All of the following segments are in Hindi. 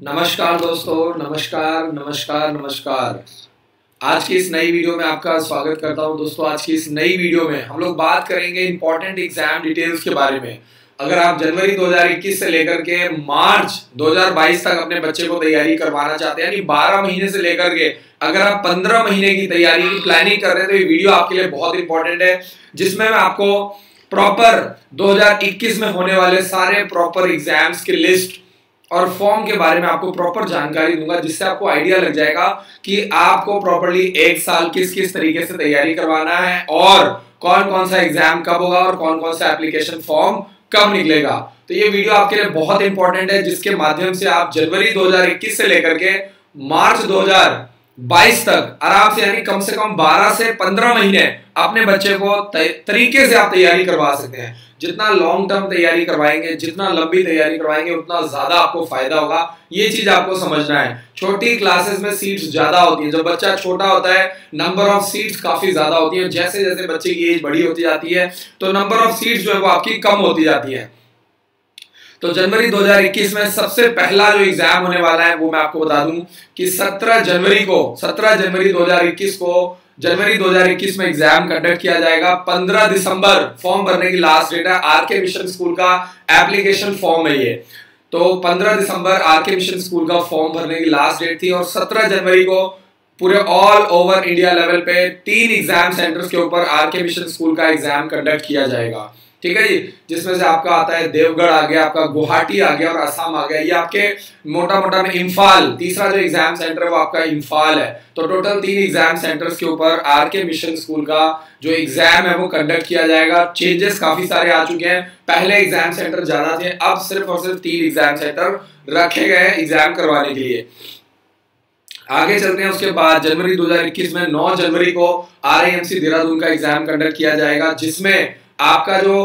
नमस्कार दोस्तों, नमस्कार नमस्कार नमस्कार। आज की इस नई वीडियो में आपका स्वागत करता हूं। दोस्तों, आज की इस नई वीडियो में हम लोग बात करेंगे इंपॉर्टेंट एग्जाम डिटेल्स के बारे में। अगर आप जनवरी 2021 से लेकर के मार्च 2022 तक अपने बच्चे को तैयारी करवाना चाहते हैं, यानी 12 महीने से लेकर के अगर आप 15 महीने की तैयारी की प्लानिंग कर रहे हैं, तो ये वीडियो आपके लिए बहुत इंपॉर्टेंट है, जिसमें मैं आपको प्रॉपर 2021 में होने वाले सारे प्रॉपर एग्जाम्स की लिस्ट और फॉर्म के बारे में आपको प्रॉपर जानकारी दूंगा, जिससे आपको आइडिया लग जाएगा कि आपको प्रॉपर्ली एक साल किस किस तरीके से तैयारी करवाना है और कौन कौन सा एग्जाम कब होगा और कौन कौन सा एप्लीकेशन फॉर्म कब निकलेगा। तो ये वीडियो आपके लिए बहुत इंपॉर्टेंट है, जिसके माध्यम से आप जनवरी 2021 से लेकर के मार्च 2022 तक आराम से, यानी कम से कम 12 से 15 महीने अपने बच्चे को तरीके से आप तैयारी करवा सकते हैं। जितना लॉन्ग टर्म तैयारी करवाएंगे, जितना लंबी तैयारी करवाएंगे, उतना ज्यादा आपको फायदा होगा। ये चीज आपको समझना है। छोटी क्लासेस में सीट्स ज्यादा होती हैं। जब बच्चा छोटा होता है, नंबर ऑफ सीट्स काफी ज्यादा होती है। जैसे जैसे बच्चे की एज बड़ी होती जाती है, तो नंबर ऑफ सीट्स जो है वो आपकी कम होती जाती है। तो जनवरी 2021 में सबसे पहला जो एग्जाम होने वाला है, वो मैं आपको बता दूं कि 17 जनवरी 2021 को जनवरी 2021 में एग्जाम कंडक्ट किया जाएगा। 15 दिसंबर फॉर्म भरने की लास्ट डेट है। आरके मिशन स्कूल का एप्लीकेशन फॉर्म है ये। तो 15 दिसंबर आरके मिशन स्कूल का फॉर्म भरने की लास्ट डेट थी और 17 जनवरी को पूरे ऑल ओवर इंडिया लेवल पे 3 एग्जाम सेंटर्स के ऊपर आरके मिशन स्कूल का एग्जाम कंडक्ट किया जाएगा। ठीक है जी, जिसमें से आपका आता है देवगढ़ आ गया, आपका गुवाहाटी आ गया और असम आ गया। ये आपके मोटा मोटा में इम्फाल, तीसरा जो एग्जाम सेंटर है वो आपका इम्फाल है। तो टोटल 3 एग्जाम सेंटर्स के ऊपर आरके मिशन स्कूल का जो एग्जाम है वो कंडक्ट किया जाएगा। चेंजेस काफी सारे आ चुके हैं। पहले एग्जाम सेंटर ज्यादा थे, अब सिर्फ और सिर्फ 3 एग्जाम सेंटर रखे गए हैं एग्जाम करवाने के लिए। आगे चलते हैं। उसके बाद जनवरी 2021 में 9 जनवरी को RIMC देहरादून का एग्जाम कंडक्ट किया जाएगा, जिसमें आपका जो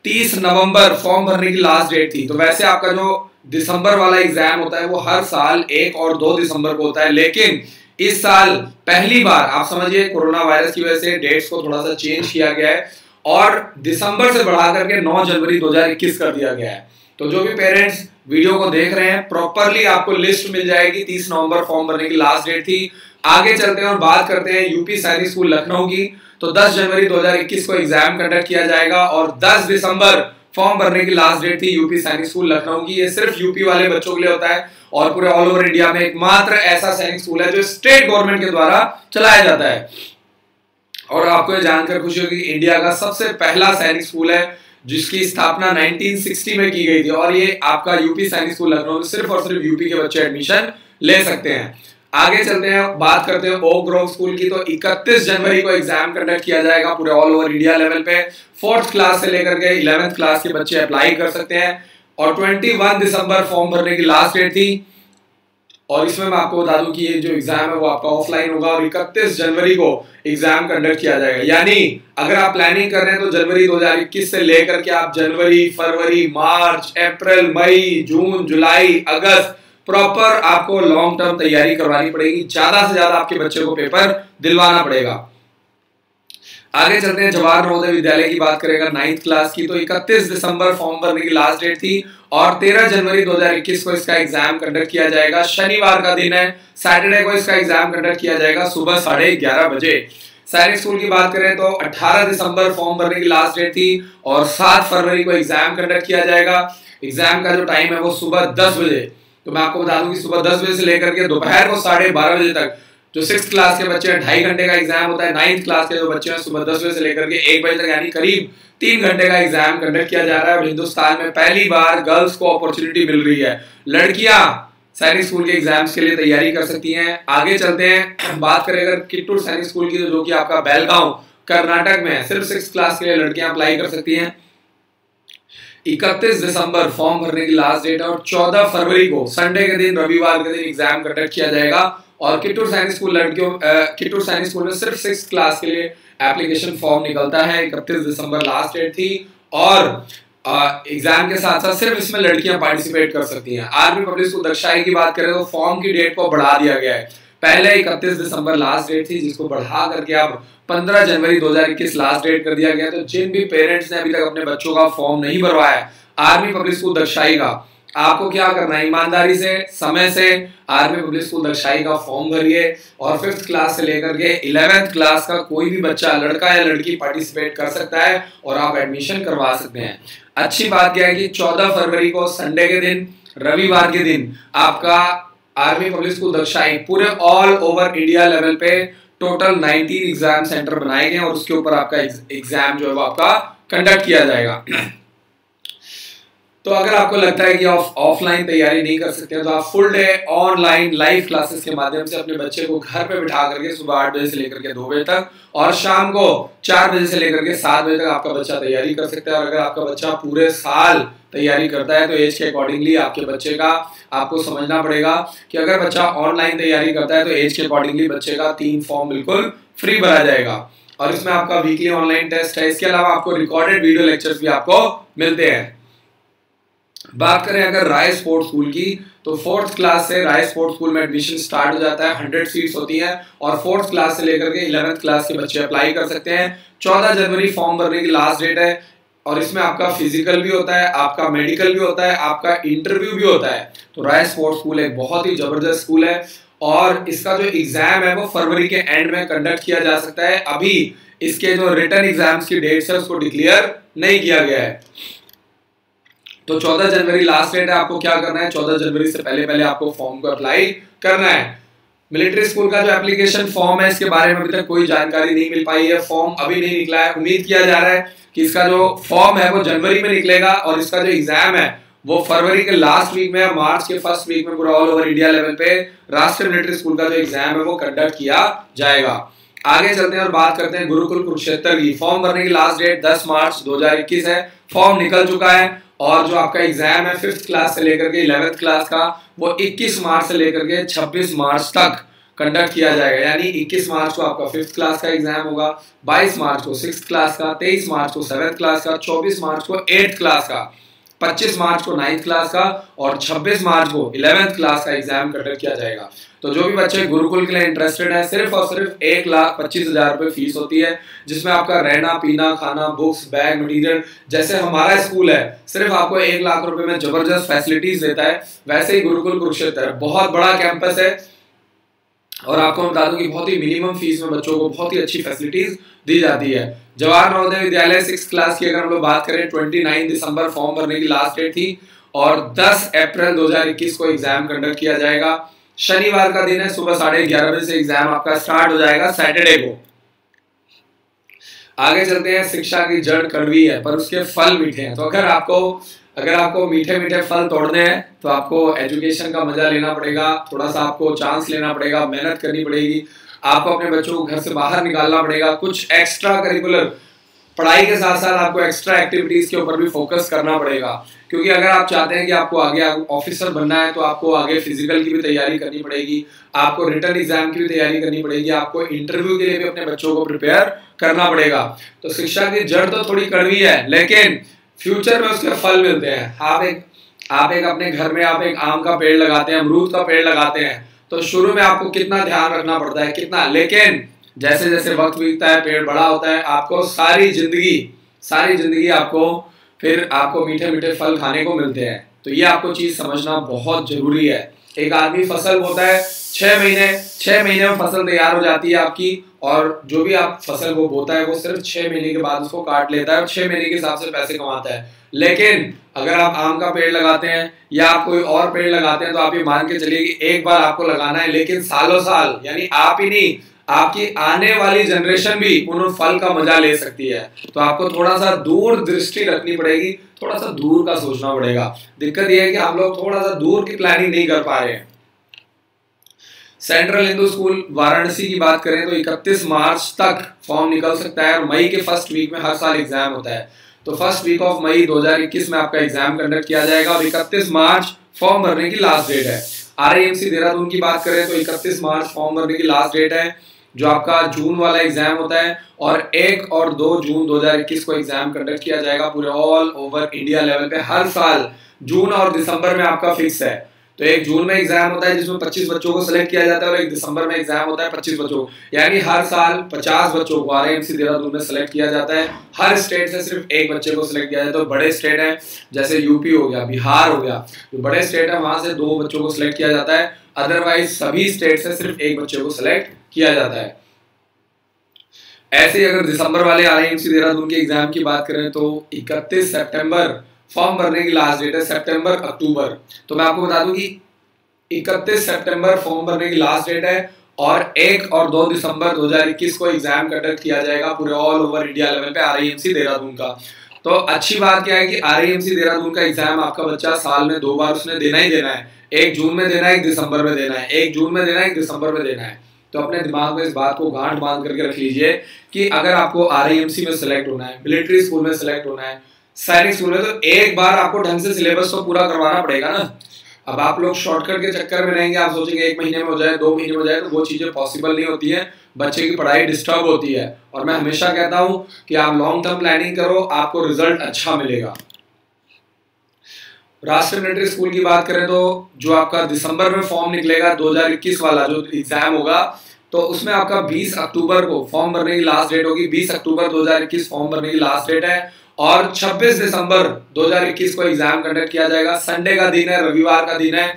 30 नवंबर फॉर्म भरने की लास्ट डेट थी। तो वैसे आपका जो दिसंबर वाला एग्जाम होता है वो हर साल 1 और 2 दिसंबर को होता है, लेकिन इस साल पहली बार आप समझिए कोरोना वायरस की वजह से डेट्स को थोड़ा सा चेंज किया गया है और दिसंबर से बढ़ा करके 9 जनवरी 2021 कर दिया गया है। तो जो भी पेरेंट्स वीडियो को देख रहे हैं, प्रॉपरली आपको लिस्ट मिल जाएगी। 30 नवंबर फॉर्म भरने की लास्ट डेट थी। आगे चलते हैं और बात करते हैं यूपी सैनिक स्कूल लखनऊ की। तो 10 जनवरी 2021 को एग्जाम कंडक्ट किया जाएगा और 10 दिसंबर फॉर्म भरने की लास्ट डेट थी यूपी सैनिक स्कूल लखनऊ की। ये सिर्फ यूपी वाले बच्चों के लिए होता है और पूरे ऑल ओवर इंडिया में एकमात्र ऐसा सैनिक स्कूल है जो स्टेट गवर्नमेंट के द्वारा चलाया जाता है। और आपको ये जानकर खुशी होगी, इंडिया का सबसे पहला सैनिक स्कूल है जिसकी स्थापना 1960 में की गई थी और ये आपका यूपी सैनिक स्कूल लखनऊ में सिर्फ और सिर्फ यूपी के बच्चे एडमिशन ले सकते हैं। आगे चलते हैं, बात करते हैं ओक ग्रोव स्कूल की। तो 31 जनवरी को एग्जाम कंडक्ट किया जाएगा पूरे ऑल ओवर इंडिया लेवल पे। 4th क्लास से लेकर के 11th क्लास के बच्चे अप्लाई कर सकते हैं और 21 दिसंबर फॉर्म भरने की लास्ट डेट थी। और इसमें मैं आपको बता दूं कि ये जो एग्जाम है वो आपका ऑफलाइन होगा और 31 जनवरी को एग्जाम कंडक्ट किया जाएगा। यानी अगर आप प्लानिंग कर रहे हैं तो जनवरी 2021 से लेकर के आप जनवरी, फरवरी, मार्च, अप्रैल, मई, जून, जुलाई, अगस्त प्रॉपर आपको लॉन्ग टर्म तैयारी करवानी पड़ेगी। ज्यादा से ज्यादा आपके बच्चे को पेपर दिलवाना पड़ेगा। आगे चलते हैं, जवाहर नवोदय विद्यालय की बात करेगा 9th क्लास की। तो 31 दिसंबर फॉर्म भरने की लास्ट डेट थी और 13 जनवरी 2021 को इसका एग्जाम कंडक्ट किया जाएगा। शनिवार का दिन है, सैटरडे को इसका एग्जाम कंडक्ट किया जाएगा सुबह 11:30 बजे। सैनिक स्कूल की बात करें तो 18 दिसंबर फॉर्म भरने की लास्ट डेट थी और 7 फरवरी को एग्जाम कंडक्ट किया जाएगा। एग्जाम का जो टाइम है वो सुबह 10 बजे। तो मैं आपको बता दूं कि सुबह 10 बजे से लेकर के दोपहर को 12:30 बजे तक जो 6th क्लास के बच्चे हैं 2.5 घंटे का एग्जाम होता है। 9th क्लास के जो बच्चे हैं सुबह 10 बजे से लेकर के 1 बजे तक, यानी करीब 3 घंटे का एग्जाम कंडक्ट किया जा रहा है। और हिंदुस्तान में पहली बार गर्ल्स को अपॉर्चुनिटी मिल रही है। लड़कियां सैनिक स्कूल के एग्जाम्स के लिए तैयारी कर सकती हैं। आगे चलते हैं, बात करें अगर किट्टूर सैनिक स्कूल की, जो कि आपका बेलगांव कर्नाटक में है। सिर्फ 6th क्लास के लिए लड़कियां अप्लाई कर सकती हैं। 31 दिसंबर फॉर्म भरने की लास्ट डेट है और 14 फरवरी को संडे के दिन, रविवार के दिन एग्जाम कंडक्ट किया जाएगा। और किट्टूर सैनिक स्कूल किट्टूर सैनिक स्कूल में सिर्फ 6th क्लास के लिए एप्लीकेशन फॉर्म निकलता है। 31 दिसंबर लास्ट डेट थी और एग्जाम के साथ साथ सिर्फ इसमें लड़कियां पार्टिसिपेट कर सकती हैं। आर्मी पब्लिक स्कूल दक्षाई की बात करें तो फॉर्म की डेट को बढ़ा दिया गया है। पहले 31 दिसंबर लास्ट डेट थी, जिसको बढ़ा करके अब 15 जनवरी 2021 लास्ट डेट कर दिया गया। तो जिन भी पेरेंट्स ने अभी तक अपने बच्चों का फॉर्म नहीं भरवाया आर्मी पब्लिक स्कूल दक्षाई का, आपको क्या करना है, ईमानदारी से समय से आर्मी पब्लिक स्कूल दक्षाई का फॉर्म भरिए और 5th क्लास से लेकर के 11th क्लास का कोई भी बच्चा, लड़का या लड़की, पार्टिसिपेट कर सकता है और आप एडमिशन करवा सकते हैं। अच्छी बात क्या है कि 14 फरवरी को संडे के दिन, रविवार के दिन आपका आर्मी पब्लिक स्कूल दक्षाई पूरे ऑल ओवर इंडिया लेवल पे टोटल 19 एग्जाम सेंटर बनाए गए और उसके ऊपर आपका एग्जाम जो है वो आपका कंडक्ट किया जाएगा। तो अगर आपको लगता है कि आप ऑफलाइन तैयारी नहीं कर सकते हैं तो आप full day online live classes के माध्यम से अपने बच्चे को घर पे बिठा करके सुबह 8 बजे से लेकर के 2 बजे तक और शाम को 4 बजे से लेकर के 7 बजे तक आपका बच्चा तैयारी कर सकता है। और अगर आपका बच्चा पूरे साल तैयारी करता है तो एज के अकॉर्डिंगली आपके बच्चे का आपको समझना पड़ेगा कि अगर बच्चा ऑनलाइन तैयारी करता है तो एज के अकॉर्डिंगली बच्चे का 3 फॉर्म बिल्कुल फ्री भरा जाएगा और इसमें आपका वीकली ऑनलाइन टेस्ट है। इसके अलावा आपको रिकॉर्डेड वीडियो लेक्चर्स भी आपको मिलते हैं। बात करें अगर राय स्पोर्ट्स स्कूल की तो 4th क्लास से राय स्पोर्ट्स स्कूल में एडमिशन स्टार्ट हो जाता है। 100 सीट्स होती हैं और 4th क्लास से लेकर के 11th क्लास के बच्चे अप्लाई कर सकते हैं। 14 जनवरी फॉर्म भरने की लास्ट डेट है और इसमें आपका फिजिकल भी होता है, आपका मेडिकल भी होता है, आपका इंटरव्यू भी होता है। तो राय स्पोर्ट्स स्कूल एक बहुत ही जबरदस्त स्कूल है और इसका जो एग्जाम है वो फरवरी के एंड में कंडक्ट किया जा सकता है। अभी इसके जो रिटन एग्जाम्स की डेट्स है उसको डिक्लेयर नहीं किया गया है। तो 14 जनवरी लास्ट डेट है। आपको क्या करना है, 14 जनवरी से पहले आपको फॉर्म को अप्लाई करना है। मिलिट्री स्कूल का जो एप्लीकेशन फॉर्म है इसके बारे में अभी तक कोई जानकारी नहीं मिल पाई है, फॉर्म अभी नहीं निकला है। उम्मीद किया जा रहा है कि इसका जो फॉर्म है वो जनवरी में निकलेगा और इसका जो एग्जाम है वो फरवरी के लास्ट वीक में, मार्च के फर्स्ट वीक में पूरा ऑल ओवर इंडिया लेवल पे राष्ट्रीय मिलिट्री स्कूल का जो एग्जाम है वो कंडक्ट किया जाएगा। आगे चलते हैं और बात करते हैं गुरुकुल कुरुक्षेत्र की। फॉर्म भरने की लास्ट डेट 10 मार्च 2021 है। फॉर्म निकल चुका है और जो आपका एग्जाम है 5th क्लास से लेकर के 11th क्लास का वो 21 मार्च से लेकर के 26 मार्च तक कंडक्ट किया जाएगा। यानी 21 मार्च को आपका 5th क्लास का एग्जाम होगा, 22 मार्च को 6th क्लास का, 23 मार्च को 7th क्लास का, 24 मार्च को 8th क्लास का, 25 मार्च को 9th क्लास का और 26 मार्च को 11th क्लास का एग्जाम कंडक्ट किया जाएगा। तो जो भी बच्चे गुरुकुल के लिए इंटरेस्टेड है, सिर्फ और सिर्फ 1,25,000 रुपए फीस होती है, जिसमें आपका रहना, पीना, खाना, बुक्स, बैग, मटेरियल, जैसे हमारा स्कूल है सिर्फ आपको 1 लाख रुपए में जबरदस्त फैसिलिटीज देता है, वैसे ही गुरुकुल कुरुक्षेत्र है। बहुत बड़ा कैंपस है और आपको बता दूं कि बहुत ही मिनिमम फीस में बच्चों को बहुत ही अच्छी फैसिलिटीज दी जाती है। जवाहर नवोदय विद्यालय 6th क्लास की अगर हम लोग बात करें, 29 दिसंबर फॉर्म भरने की लास्ट डेट थी और 10 अप्रैल 2021 को एग्जाम कंडक्ट किया जाएगा। शनिवार का दिन है, सुबह 11:30 बजे से एग्जाम आपका स्टार्ट हो जाएगा सैटरडे को। आगे चलते हैं। शिक्षा की जड़ कड़वी है पर उसके फल मीठे हैं। तो अगर आपको मीठे मीठे फल तोड़ने हैं तो आपको एजुकेशन का मजा लेना पड़ेगा, थोड़ा सा आपको चांस लेना पड़ेगा, मेहनत करनी पड़ेगी, आपको अपने बच्चों को घर से बाहर निकालना पड़ेगा, कुछ एक्स्ट्रा करिकुलर पढ़ाई के साथ साथ आपको एक्स्ट्रा एक्टिविटीज के ऊपर भी फोकस करना पड़ेगा। क्योंकि अगर आप चाहते हैं कि आपको आगे ऑफिसर बनना है तो आपको आगे फिजिकल की भी तैयारी करनी पड़ेगी, आपको रिटन एग्जाम की भी तैयारी करनी पड़ेगी, आपको इंटरव्यू के लिए भी अपने बच्चों को प्रिपेयर करना पड़ेगा। तो शिक्षा की जड़ तो थोड़ी कड़वी है लेकिन फ्यूचर में उसके फल मिलते हैं। आप एक अपने घर में आप एक आम का पेड़ लगाते हैं, अमरूद का पेड़ लगाते हैं, तो शुरू में आपको कितना ध्यान रखना पड़ता है, कितना, लेकिन जैसे जैसे वक्त बीतता है, पेड़ बड़ा होता है, आपको सारी जिंदगी आपको मीठे मीठे फल खाने को मिलते हैं। तो ये आपको चीज समझना बहुत जरूरी है। एक आदमी फसल बोता है 6 महीने में फसल तैयार हो जाती है आपकी, और जो भी आप फसल को बोता है वो सिर्फ 6 महीने के बाद उसको काट लेता है और 6 महीने के हिसाब से पैसे कमाता है। लेकिन अगर आप आम का पेड़ लगाते हैं या आप कोई और पेड़ लगाते हैं तो आप ये मान के चलिए कि एक बार आपको लगाना है, लेकिन सालों साल, यानी आप ही नहीं, आपकी आने वाली जनरेशन भी उन फल का मजा ले सकती है। तो आपको थोड़ा सा दूर दृष्टि रखनी पड़ेगी, थोड़ा सा दूर का सोचना पड़ेगा। दिक्कत यह है कि आप लोग थोड़ा सा दूर की प्लानिंग नहीं कर पा रहे हैं। सेंट्रल हिंदू स्कूल वाराणसी की बात करें तो 31 मार्च तक फॉर्म निकल सकता है और मई के फर्स्ट वीक में हर साल एग्जाम होता है। तो फर्स्ट वीक ऑफ मई 2021 में आपका एग्जाम कंडक्ट किया जाएगा और 31 मार्च फॉर्म भरने की लास्ट डेट है। RIMC देहरादून की बात करें तो 31 मार्च फॉर्म भरने की लास्ट डेट है। जो आपका जून वाला एग्जाम होता है और 1 और 2 जून 2021 को एग्जाम कंडक्ट किया जाएगा पूरे ऑल ओवर इंडिया लेवल पे। हर साल जून और दिसंबर में आपका फिक्स है। तो तो एक जून में एग्जाम होता है जिसमें 25 बच्चों को सिलेक्ट किया जाता है और एक दिसंबर में एग्जाम होता है 25 बच्चों को, यानी हर साल 50 बच्चों को आरआईएमसी देहरादून में सिलेक्ट किया जाता है। हर स्टेट से सिर्फ एक बच्चे को सिलेक्ट किया जाता है। तो बड़े स्टेट हैं जैसे यूपी हो गया, बिहार हो गया, जो बड़े स्टेट है वहां से 2 बच्चों को सिलेक्ट किया जाता है, अदरवाइज सभी स्टेट से सिर्फ एक बच्चे को सिलेक्ट किया जाता है। ऐसे ही अगर दिसंबर वाले आरआईएमसी देहरादून के एग्जाम की बात करें तो 31 सितंबर फॉर्म भरने की लास्ट डेट है, सितंबर अक्टूबर। तो मैं आपको बता दूं कि 31 सितंबर फॉर्म भरने की लास्ट डेट है और 1 और 2 दिसंबर 2021 को एग्जाम कंडक्ट किया जाएगा पूरे ऑल ओवर इंडिया लेवल पे आरआईएमसी देहरादून का। तो अच्छी बात क्या है कि आरआईएमसी देहरादून का एग्जाम आपका बच्चा साल में 2 बार उसने देना ही देना है, 1 जून में देना है, 1 दिसंबर में देना है, 1 जून में देना है, 1 दिसंबर में देना है। तो अपने दिमाग में इस बात को गांठ बांध करके रख लीजिए कि अगर आपको आरआईएमसी में सिलेक्ट होना है, मिलिट्री स्कूल में सिलेक्ट होना है, सैनिक स्कूल में, तो एक बार आपको ढंग से सिलेबस तो पूरा करवाना पड़ेगा ना। अब आप लोग शॉर्टकट के चक्कर में रहेंगे, आप सोचेंगे 1 महीने में हो जाए, 2 महीने में हो जाए, तो वो चीजें पॉसिबल नहीं होती है, बच्चे की पढ़ाई डिस्टर्ब होती है। और मैं हमेशा कहता हूं कि आप लॉन्ग टर्म प्लानिंग करो, आपको रिजल्ट अच्छा मिलेगा। राष्ट्रीय मिलिट्री स्कूल की बात करें तो जो आपका दिसंबर में फॉर्म निकलेगा 2021 वाला जो एग्जाम होगा, तो उसमें आपका 20 अक्टूबर को फॉर्म भरने की लास्ट डेट होगी। 20 अक्टूबर 2021 फॉर्म भरने की लास्ट डेट है और 26 दिसंबर 2021 को एग्जाम कंडक्ट किया जाएगा। संडे का दिन है, रविवार का दिन है,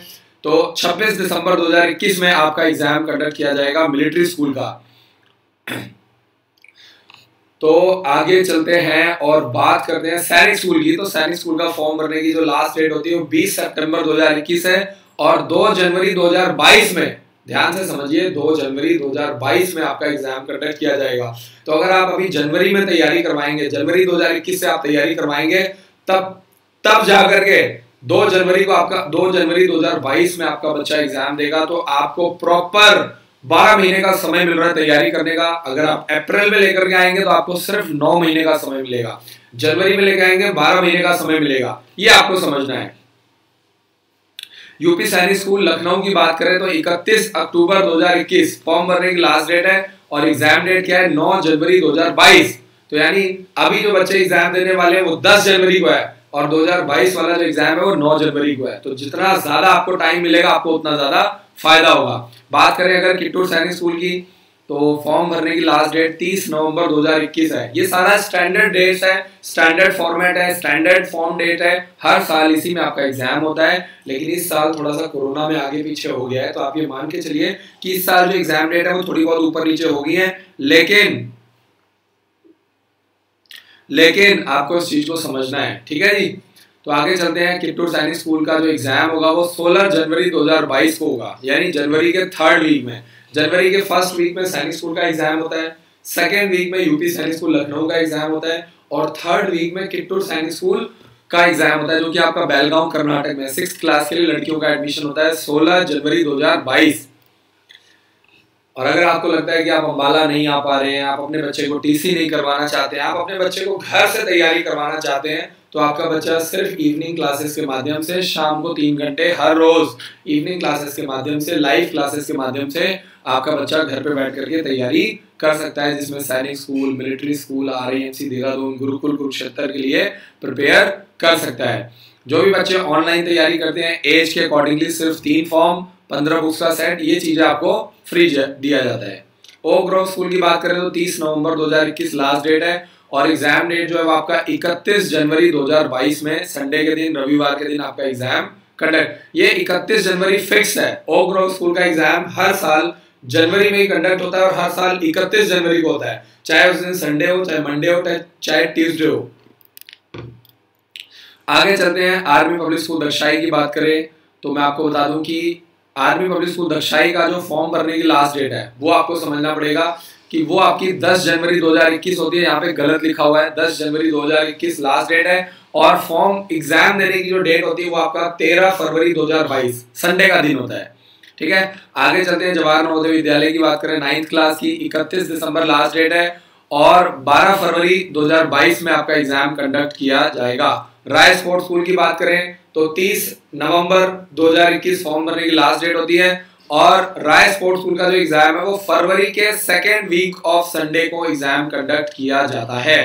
तो 26 दिसंबर 2021 में आपका एग्जाम कंडक्ट किया जाएगा मिलिट्री स्कूल का। तो आगे चलते हैं और बात करते हैं सैनिक स्कूल की। तो सैनिक स्कूल का फॉर्म भरने की जो लास्ट डेट होती है वो 20 सितंबर 2021 है और 2 जनवरी 2022 में, ध्यान से समझिए, 2 जनवरी 2022 में आपका एग्जाम कंडक्ट किया जाएगा। तो अगर आप अभी जनवरी में तैयारी करवाएंगे, जनवरी 2021 से आप तैयारी करवाएंगे, तब जाकर के 2 जनवरी 2022 में आपका बच्चा एग्जाम देगा। तो आपको प्रॉपर 12 महीने का समय मिल रहा है तैयारी करने का। अगर आप अप्रैल में लेकर के आएंगे तो आपको सिर्फ 9 महीने का समय मिलेगा, जनवरी में लेकर आएंगे 12 महीने का समय मिलेगा, ये आपको समझना है। यूपी सैनिक स्कूल लखनऊ की बात करें तो 31 अक्टूबर 2021 फॉर्म भरने की लास्ट डेट है और एग्जाम डेट क्या है, 9 जनवरी 2022। तो यानी अभी जो बच्चे एग्जाम देने वाले हैं वो 10 जनवरी को है और 2022 वाला जो एग्जाम है वो 9 जनवरी को है। तो जितना ज्यादा आपको टाइम मिलेगा आपको उतना ज्यादा फायदा होगा। बात करें अगर किट्टूर सैनिक स्कूल की तो फॉर्म भरने की लास्ट डेट 30 नवंबर 2021 है। ये सारा स्टैंडर्ड डेट्स है, स्टैंडर्ड फॉर्मेट है, स्टैंडर्ड फॉर्म डेट है, हर साल इसी में आपका एग्जाम होता है। लेकिन इस साल थोड़ा सा कोरोना में आगे पीछे हो गया है, तो आप ये मान के चलिए कि इस साल जो एग्जाम डेट है वो थोड़ी बहुत ऊपर नीचे हो गई है, लेकिन आपको इस चीज को समझना है, ठीक है जी। तो आगे चलते हैं। किट्टूर सैनिक स्कूल का जो एग्जाम होगा वो 16 जनवरी 2022 को होगा, यानी जनवरी के 3rd वीक में। जनवरी के 1st वीक में सैनिक स्कूल का एग्जाम होता है, 2nd वीक में यूपी सैनिक स्कूल लखनऊ का एग्जाम होता है और 3rd वीक में किट्टूर सैनिक स्कूल का एग्जाम होता है, जो कि आपका बेलगांव कर्नाटक में 6th क्लास के लिए लड़कियों का एडमिशन होता है 16 जनवरी 2022। और अगर आपको लगता है कि आप अंबाला नहीं आ पा रहे हैं, आप अपने बच्चे को टीसी नहीं करवाना चाहते हैं, आप अपने बच्चे को घर से तैयारी करवाना चाहते हैं, तो आपका बच्चा सिर्फ इवनिंग क्लासेस के माध्यम से शाम को 3 घंटे हर रोज इवनिंग क्लासेस के माध्यम से, लाइव क्लासेस के माध्यम से आपका बच्चा घर पे बैठ करके तैयारी कर सकता है, जिसमें सैनिक school, military school, RIMC Dehradun, Gurukul Kurukshetra के लिए प्रिपेयर कर सकता है। जो भी बच्चे ऑनलाइन तैयारी करते हैं एज के अकॉर्डिंगली सिर्फ 3 फॉर्म, 15 बुक्स का सेट, ये चीजें आपको फ्री दिया जाता है। ओक ग्रोव स्कूल की बात करें तो 30 नवंबर 2021 लास्ट डेट है और एग्जाम डेट जो है वो आपका 31 जनवरी 2022 में संडे के दिन, रविवार के दिन आपका एग्जाम कंडक्ट। ये 31 जनवरी फिक्स है। ओक ग्रोव स्कूल का एग्जाम हर साल जनवरी में ही कंडक्ट होता है और हर साल 31 जनवरी को होता है, चाहे उस दिन संडे हो, चाहे मंडे हो, चाहे ट्यूसडे हो। आगे चलते हैं। आर्मी पब्लिक स्कूल दक्षाई की बात करें तो मैं आपको बता दूं कि आर्मी पब्लिक स्कूल दक्षाई का जो फॉर्म भरने की लास्ट डेट है वो आपको समझना पड़ेगा कि वो आपकी 10 जनवरी 2021 होती है। यहाँ पे गलत लिखा हुआ है, 10 जनवरी 2021 लास्ट डेट है और फॉर्म एग्जाम देने की जो डेट होती है वो आपका 13 फरवरी 2022 संडे का दिन होता है, ठीक है। आगे चलते हैं। जवाहर नवोदय विद्यालय की बात करें 9th क्लास की, 31 दिसंबर लास्ट डेट है और 12 फरवरी 2022 में आपका एग्जाम कंडक्ट किया जाएगा। राय स्पोर्ट्स स्कूल की बात करें तो 30 नवंबर 2021 फॉर्म भरने की लास्ट डेट होती है और राय स्पोर्ट्स स्कूल का जो एग्जाम है वो फरवरी के 2nd वीक ऑफ संडे को एग्जाम कंडक्ट किया जाता है,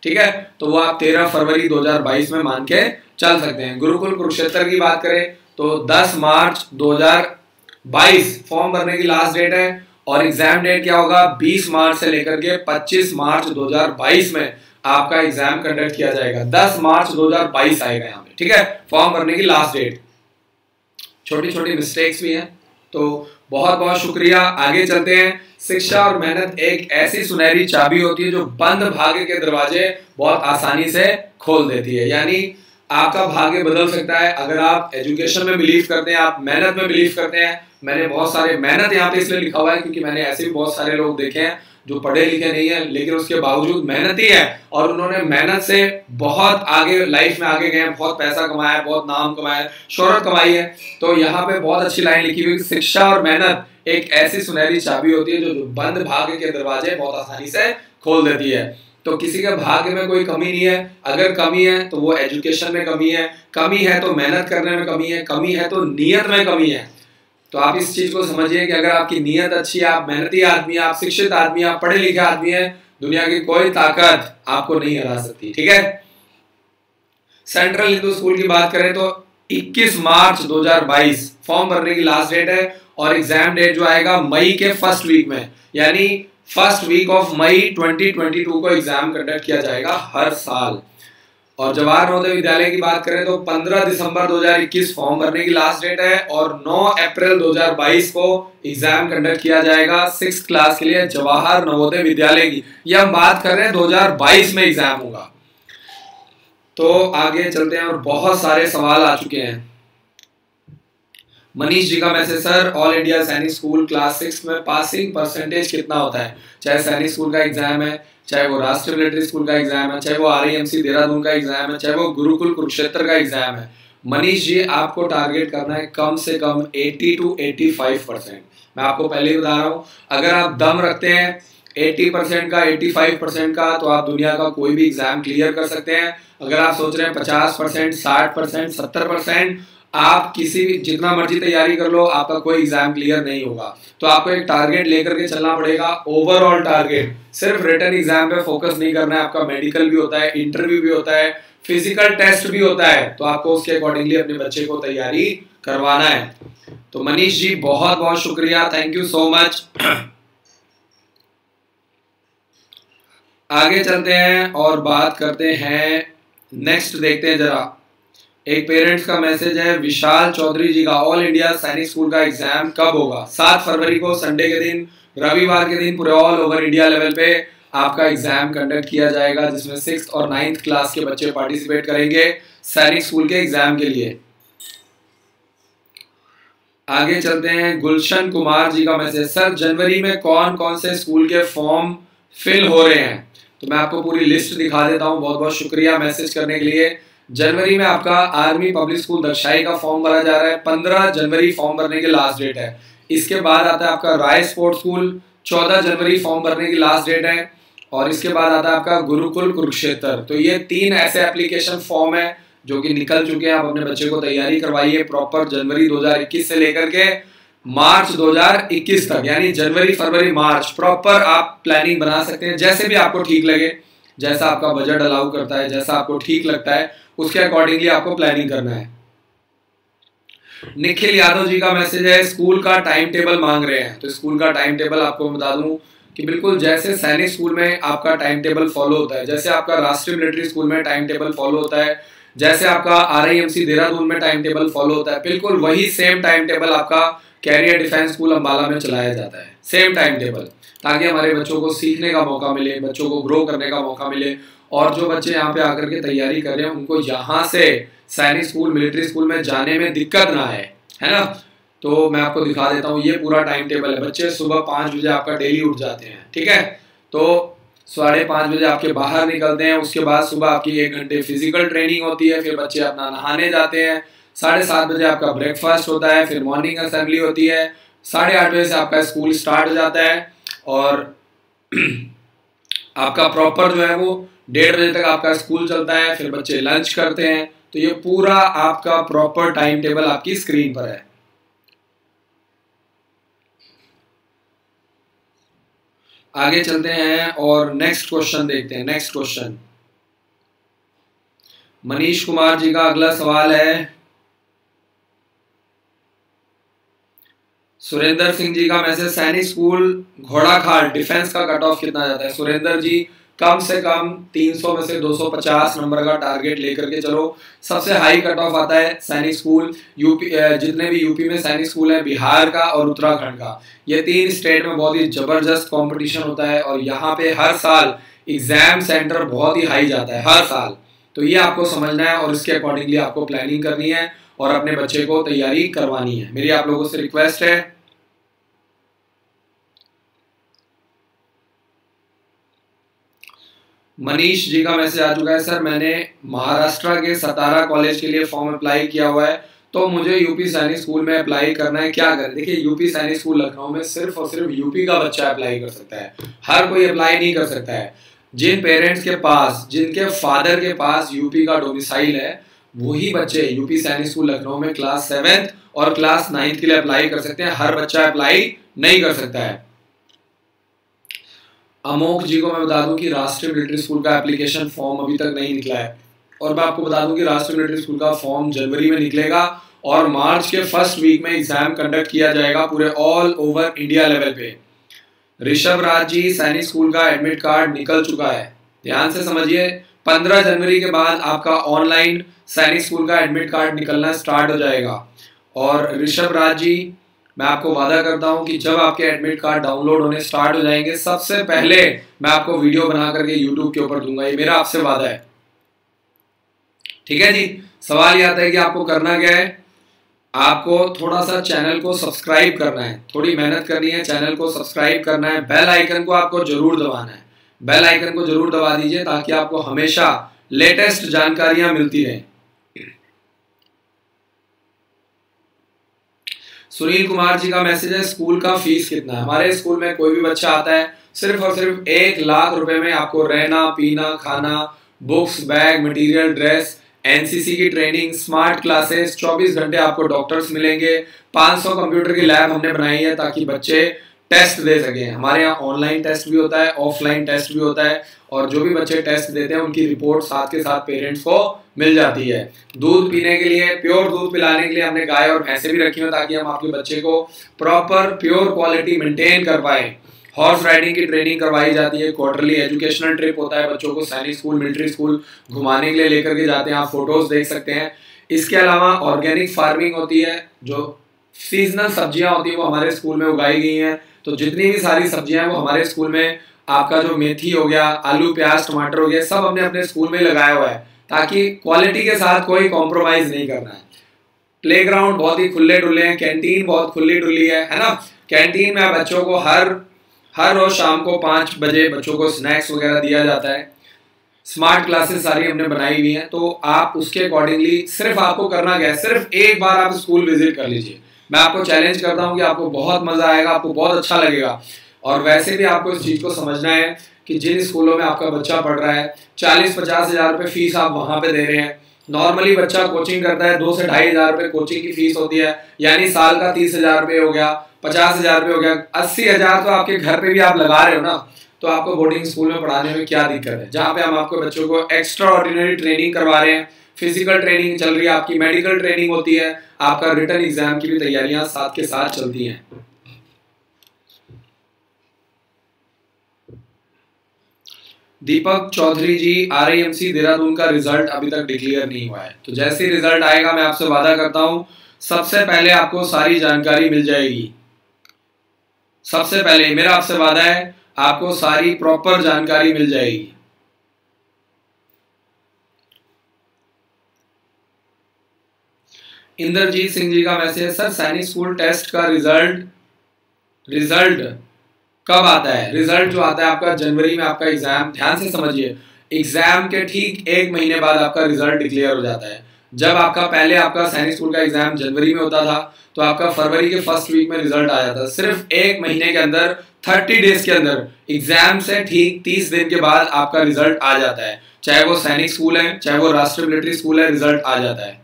ठीक है। तो वो आप 13 फरवरी 2022 में मान के चल सकते हैं। गुरुकुल कुरुक्षेत्र की बात करें तो 10 मार्च 2022 फॉर्म भरने की लास्ट डेट है और एग्जाम डेट क्या होगा 20 मार्च से लेकर के 25 मार्च 2022 में आपका एग्जाम कंडक्ट किया जाएगा। 10 मार्च 2022 आएगा यहाँ पे, ठीक है, फॉर्म भरने की लास्ट डेट। छोटी छोटी मिस्टेक्स भी हैं, तो बहुत बहुत शुक्रिया। आगे चलते हैं। शिक्षा और मेहनत एक ऐसी सुनहरी चाबी होती है जो बंद भाग्य के दरवाजे बहुत आसानी से खोल देती है। यानी आपका भाग्य बदल सकता है अगर आप एजुकेशन में बिलीव करते हैं, आप मेहनत में बिलीव करते हैं। मैंने बहुत सारे मेहनत यहाँ पे इसलिए लिखा हुआ है क्योंकि मैंने ऐसे भी बहुत सारे लोग देखे हैं जो पढ़े लिखे नहीं है लेकिन उसके बावजूद मेहनती है और उन्होंने मेहनत से बहुत आगे लाइफ में आगे गए, बहुत पैसा कमाया, बहुत नाम कमाया, शोहरत कमाई है। तो यहाँ पे बहुत अच्छी लाइन लिखी हुई, शिक्षा और मेहनत एक ऐसी सुनहरी चाबी होती है जो बंद भाग्य के दरवाजे बहुत आसानी से खोल देती है। तो किसी के भाग्य में कोई कमी नहीं है, अगर कमी है तो वो एजुकेशन में कमी है तो मेहनत करने में कमी है तो नीयत में कमी है। तो आप इस चीज को समझिए कि अगर आपकी नीयत अच्छी है, आप मेहनती आदमी, आप शिक्षित आदमी, आप पढ़े लिखे आदमी है, दुनिया की कोई ताकत आपको नहीं हरा सकती, ठीक है। सेंट्रल हिंदू स्कूल की बात करें तो 21 मार्च 2022 फॉर्म भरने की लास्ट डेट है और एग्जाम डेट जो आएगा मई के फर्स्ट वीक में, यानी फर्स्ट वीक ऑफ मई 2022 को एग्जाम कंडक्ट किया जाएगा हर साल। और जवाहर नवोदय विद्यालय की बात करें तो 15 दिसंबर 2021 फॉर्म भरने की लास्ट डेट है और 9 अप्रैल 2022 को एग्जाम कंडक्ट किया जाएगा 6th क्लास के लिए जवाहर नवोदय विद्यालय की। ये हम बात कर रहे हैं 2022 में एग्जाम होगा। तो आगे चलते हैं और बहुत सारे सवाल आ चुके हैं। मनीष जी का मैसेज, सर ऑल इंडिया सैनिक स्कूल क्लास 6 में पासिंग परसेंटेज कितना होता है? चाहे सैनिक स्कूल का एग्जाम है, चाहे वो राष्ट्रीय मिलिट्री स्कूल का एग्जाम है, चाहे वो RIMC देहरादून का एग्जाम है, चाहे वो गुरुकुल कुरुक्षेत्र का एग्जाम है। मनीष जी आपको टारगेट करना है कम से कम 80 to 85%। मैं आपको पहले ही बता रहा हूँ, अगर आप दम रखते हैं 80% का, 85% का, तो आप दुनिया का कोई भी एग्जाम क्लियर कर सकते हैं। अगर आप सोच रहे हैं 50%, 60%, 70%, आप किसी भी जितना मर्जी तैयारी कर लो, आपका कोई एग्जाम क्लियर नहीं होगा। तो आपको एक टारगेट लेकर के चलना पड़ेगा, ओवरऑल टारगेट। सिर्फ रिटन एग्जाम पे फोकस नहीं करना है, आपका मेडिकल भी होता है, इंटरव्यू भी होता है, फिजिकल टेस्ट भी होता है, तो आपको उसके अकॉर्डिंगली अपने बच्चे को तैयारी करवाना है। तो मनीष जी बहुत बहुत शुक्रिया, थैंक यू सो मच। आगे चलते हैं और बात करते हैं, नेक्स्ट देखते हैं जरा। एक पेरेंट्स का मैसेज है, विशाल चौधरी जी का, ऑल इंडिया सैनिक स्कूल का एग्जाम कब होगा? 7 फरवरी को संडे के दिन, रविवार के दिन पूरे ऑल ओवर इंडिया लेवल पे आपका एग्जाम कंडक्ट किया जाएगा जिसमें 6th और 9th क्लास के बच्चे पार्टिसिपेट करेंगे सैनिक स्कूल के एग्जाम के लिए। आगे चलते हैं। गुलशन कुमार जी का मैसेज, सर जनवरी में कौन कौन से स्कूल के फॉर्म फिल हो रहे हैं? तो मैं आपको पूरी लिस्ट दिखा देता हूँ। बहुत बहुत शुक्रिया मैसेज करने के लिए। जनवरी में आपका आर्मी पब्लिक स्कूल दक्षाई का फॉर्म भरा जा रहा है, 15 जनवरी फॉर्म भरने की लास्ट डेट है। इसके बाद आता है आपका राय स्पोर्ट्स स्कूल, 14 जनवरी फॉर्म भरने की लास्ट डेट है। और इसके बाद आता है आपका गुरुकुल कुरुक्षेत्र। तो ये 3 ऐसे एप्लीकेशन फॉर्म है जो कि निकल चुके हैं। आप अपने बच्चे को तैयारी करवाइए प्रॉपर जनवरी 2021 से लेकर के मार्च 2021 तक, यानी जनवरी फरवरी मार्च प्रॉपर आप प्लानिंग बना सकते हैं जैसे भी आपको ठीक लगे, जैसा आपका बजट अलाउ करता है, जैसा आपको ठीक लगता है उसके अकॉर्डिंगली आपको प्लानिंग करना है। निखिल यादव जी का मैसेज है, स्कूल का टाइम टेबल मांग रहे हैं। तो स्कूल का टाइम टेबल आपको बता दूं कि बिल्कुल जैसे सैनिक स्कूल में आपका टाइम टेबल फॉलो होता है, जैसे आपका राष्ट्रीय मिलिट्री स्कूल में टाइम टेबल फॉलो होता है, जैसे आपका RIMC देहरादून में टाइम टेबल फॉलो होता है, बिल्कुल वही सेम टाइम टेबल आपका कैरियर डिफेंस स्कूल अंबाला में चलाया जाता है। सेम टाइम टेबल, ताकि हमारे बच्चों को सीखने का मौका मिले, बच्चों को ग्रो करने का मौका मिले। और जो बच्चे यहाँ पे आकर के तैयारी कर रहे हैं उनको यहाँ से सैनिक स्कूल मिलिट्री स्कूल में जाने में दिक्कत ना आए, है ना। तो मैं आपको दिखा देता हूँ, ये पूरा टाइम टेबल है। बच्चे सुबह 5 बजे आपका डेली उठ जाते हैं, ठीक है। तो 5:30 बजे आपके बाहर निकलते हैं, उसके बाद सुबह आपकी 1 घंटे फिजिकल ट्रेनिंग होती है, फिर बच्चे अपना नहाने जाते हैं, 7:30 बजे आपका ब्रेकफास्ट होता है, फिर मॉर्निंग असेंबली होती है, 8:30 बजे से आपका स्कूल स्टार्ट हो जाता है और आपका प्रॉपर जो है वो 1:30 बजे तक आपका स्कूल चलता है, फिर बच्चे लंच करते हैं। तो ये पूरा आपका प्रॉपर टाइम टेबल आपकी स्क्रीन पर है। आगे चलते हैं और नेक्स्ट क्वेश्चन देखते हैं। नेक्स्ट क्वेश्चन मनीष कुमार जी का अगला सवाल है, सुरेंद्र सिंह जी का मैसेज, सैनिक स्कूल घोड़ाखाल डिफेंस का कट ऑफ कितना जाता है? सुरेंद्र जी कम से कम 300 में से 250 नंबर का टारगेट लेकर के चलो। सबसे हाई कट ऑफ आता है सैनिक स्कूल यूपी, जितने भी यूपी में सैनिक स्कूल है, बिहार का और उत्तराखंड का, ये 3 स्टेट में बहुत ही जबरदस्त कंपटीशन होता है और यहाँ पे हर साल एग्जाम सेंटर बहुत ही हाई जाता है हर साल। तो ये आपको समझना है और इसके अकॉर्डिंगली आपको प्लानिंग करनी है और अपने बच्चे को तैयारी करवानी है। मेरी आप लोगों से रिक्वेस्ट है। मनीष जी का मैसेज आ चुका है, सर मैंने महाराष्ट्र के सतारा कॉलेज के लिए फॉर्म अप्लाई किया हुआ है, तो मुझे यूपी सैनिक स्कूल में अप्लाई करना है, क्या करें? देखिए, यूपी सैनिक स्कूल लखनऊ में सिर्फ और सिर्फ यूपी का बच्चा अप्लाई कर सकता है, हर कोई अप्लाई नहीं कर सकता है। जिन पेरेंट्स के पास, जिनके फादर के पास यूपी का डोमिसाइल है, वही बच्चे यूपी सैनिक स्कूल लखनऊ में क्लास 7 और क्लास 9 के लिए अप्लाई कर सकते हैं, हर बच्चा अप्लाई नहीं कर सकता है। अमोक जी को मैं बता दूं कि राष्ट्रीय मिलिट्री स्कूल का एप्लीकेशन फॉर्म अभी तक नहीं निकला है और मैं आपको बता दूं कि राष्ट्रीय मिलिट्री स्कूल का फॉर्म जनवरी में निकलेगा और मार्च के फर्स्ट वीक में एग्जाम कंडक्ट किया जाएगा पूरे ऑल ओवर इंडिया लेवल पे। ऋषभ राज जी, सैनिक स्कूल का एडमिट कार्ड निकल चुका है, ध्यान से समझिए। 15 जनवरी के बाद आपका ऑनलाइन सैनिक स्कूल का एडमिट कार्ड निकलना स्टार्ट हो जाएगा। और ऋषभ राज जी, मैं आपको वादा करता हूं कि जब आपके एडमिट कार्ड डाउनलोड होने स्टार्ट हो जाएंगे, सबसे पहले मैं आपको वीडियो बना करके यूट्यूब के ऊपर दूंगा, ये मेरा आपसे वादा है। ठीक है जी। सवाल ये आता है कि आपको करना क्या है, आपको थोड़ा सा चैनल को सब्सक्राइब करना है, थोड़ी मेहनत करनी है, चैनल को सब्सक्राइब करना है, बेल आइकन को आपको जरूर दबाना है, बेल आइकन को जरूर दबा दीजिए ताकि आपको हमेशा लेटेस्ट जानकारियां मिलती रहें। सुनील कुमार जी का मैसेज है, स्कूल का फीस कितना है? हमारे स्कूल में कोई भी बच्चा आता है, सिर्फ और सिर्फ 1 लाख रुपए में आपको रहना, पीना, खाना, books, bag, material, dress, NCC की ट्रेनिंग, स्मार्ट क्लासेस, 24 घंटे आपको डॉक्टर्स मिलेंगे, 500 कंप्यूटर की लैब हमने बनाई है ताकि बच्चे टेस्ट दे सकें। हमारे यहाँ ऑनलाइन टेस्ट भी होता है, ऑफलाइन टेस्ट भी होता है और जो भी बच्चे टेस्ट देते हैं उनकी रिपोर्ट साथ के साथ पेरेंट्स को मिल जाती है। दूध पीने के लिए, प्योर दूध पिलाने के लिए हमने गाय और भैंसे भी रखी हो ताकि हम आपके बच्चे को प्रॉपर प्योर क्वालिटी मेंटेन कर पाए। हॉर्स राइडिंग की ट्रेनिंग करवाई जाती है, क्वार्टरली एजुकेशनल ट्रिप होता है, बच्चों को सैनिक स्कूल, मिलिट्री स्कूल घुमाने के लिए लेकर के जाते हैं, आप फोटोज देख सकते हैं। इसके अलावा ऑर्गेनिक फार्मिंग होती है, जो सीजनल सब्जियां होती है वो हमारे स्कूल में उगाई गई हैं। तो जितनी भी सारी सब्जियां हैं वो हमारे स्कूल में, आपका जो मेथी हो गया, आलू, प्याज, टमाटर हो गया, सब हमने अपने स्कूल में लगाया हुआ है ताकि क्वालिटी के साथ कोई कॉम्प्रोमाइज नहीं करना है। प्लेग्राउंड बहुत ही खुले डुले हैं, कैंटीन बहुत खुली डुली है ना। कैंटीन में बच्चों को हर रोज शाम को 5 बजे बच्चों को स्नैक्स वगैरह दिया जाता है। स्मार्ट क्लासेस सारी हमने बनाई हुई हैं, तो आप उसके अकॉर्डिंगली सिर्फ आपको करना क्या है, सिर्फ एक बार आप स्कूल विजिट कर लीजिए। मैं आपको चैलेंज करता हूं कि आपको बहुत मजा आएगा, आपको बहुत अच्छा लगेगा। और वैसे भी आपको इस चीज को समझना है कि जिन स्कूलों में आपका बच्चा पढ़ रहा है, 40-50 हजार रुपए फीस आप वहां पे दे रहे हैं। नॉर्मली बच्चा कोचिंग करता है 2 से 2.5 हजार रुपए कोचिंग की फीस होती है, यानी साल का 30 हजार रुपए हो गया, 50 हजार रुपए हो गया, 80 हजार तो आपके घर पे भी आप लगा रहे हो ना। तो आपको बोर्डिंग स्कूल में पढ़ाने में क्या दिक्कत है, जहाँ पे हम आपको बच्चों को एक्स्ट्रा ऑर्डिनरी ट्रेनिंग करवा रहे हैं, फिजिकल ट्रेनिंग चल रही है, आपकी मेडिकल ट्रेनिंग होती है, आपका रिटर्न एग्जाम की भी तैयारियां साथ के साथ चलती हैं। दीपक चौधरी जी, RIMC देहरादून का रिजल्ट अभी तक डिक्लेयर नहीं हुआ है, तो जैसे रिजल्ट आएगा मैं आपसे वादा करता हूं सबसे पहले आपको सारी जानकारी मिल जाएगी। सबसे पहले मेरा आपसे वादा है, आपको सारी प्रॉपर जानकारी मिल जाएगी। इंद्रजीत सिंह जी का मैसेज, सर सैनिक स्कूल टेस्ट का रिजल्ट कब आता है? रिजल्ट जो आता है आपका जनवरी में, आपका एग्जाम, ध्यान से समझिए, एग्जाम के ठीक 1 महीने बाद आपका रिजल्ट डिक्लेयर हो जाता है। जब आपका पहले आपका सैनिक स्कूल का एग्जाम जनवरी में होता था तो आपका फरवरी के फर्स्ट वीक में रिजल्ट आ जाता था। सिर्फ 1 महीने के अंदर, 30 डेज के अंदर, एग्जाम से ठीक 30 दिन के बाद आपका रिजल्ट आ जाता है। चाहे वो सैनिक स्कूल है, चाहे वो राष्ट्रीय मिलिट्री स्कूल है, रिजल्ट आ जाता है।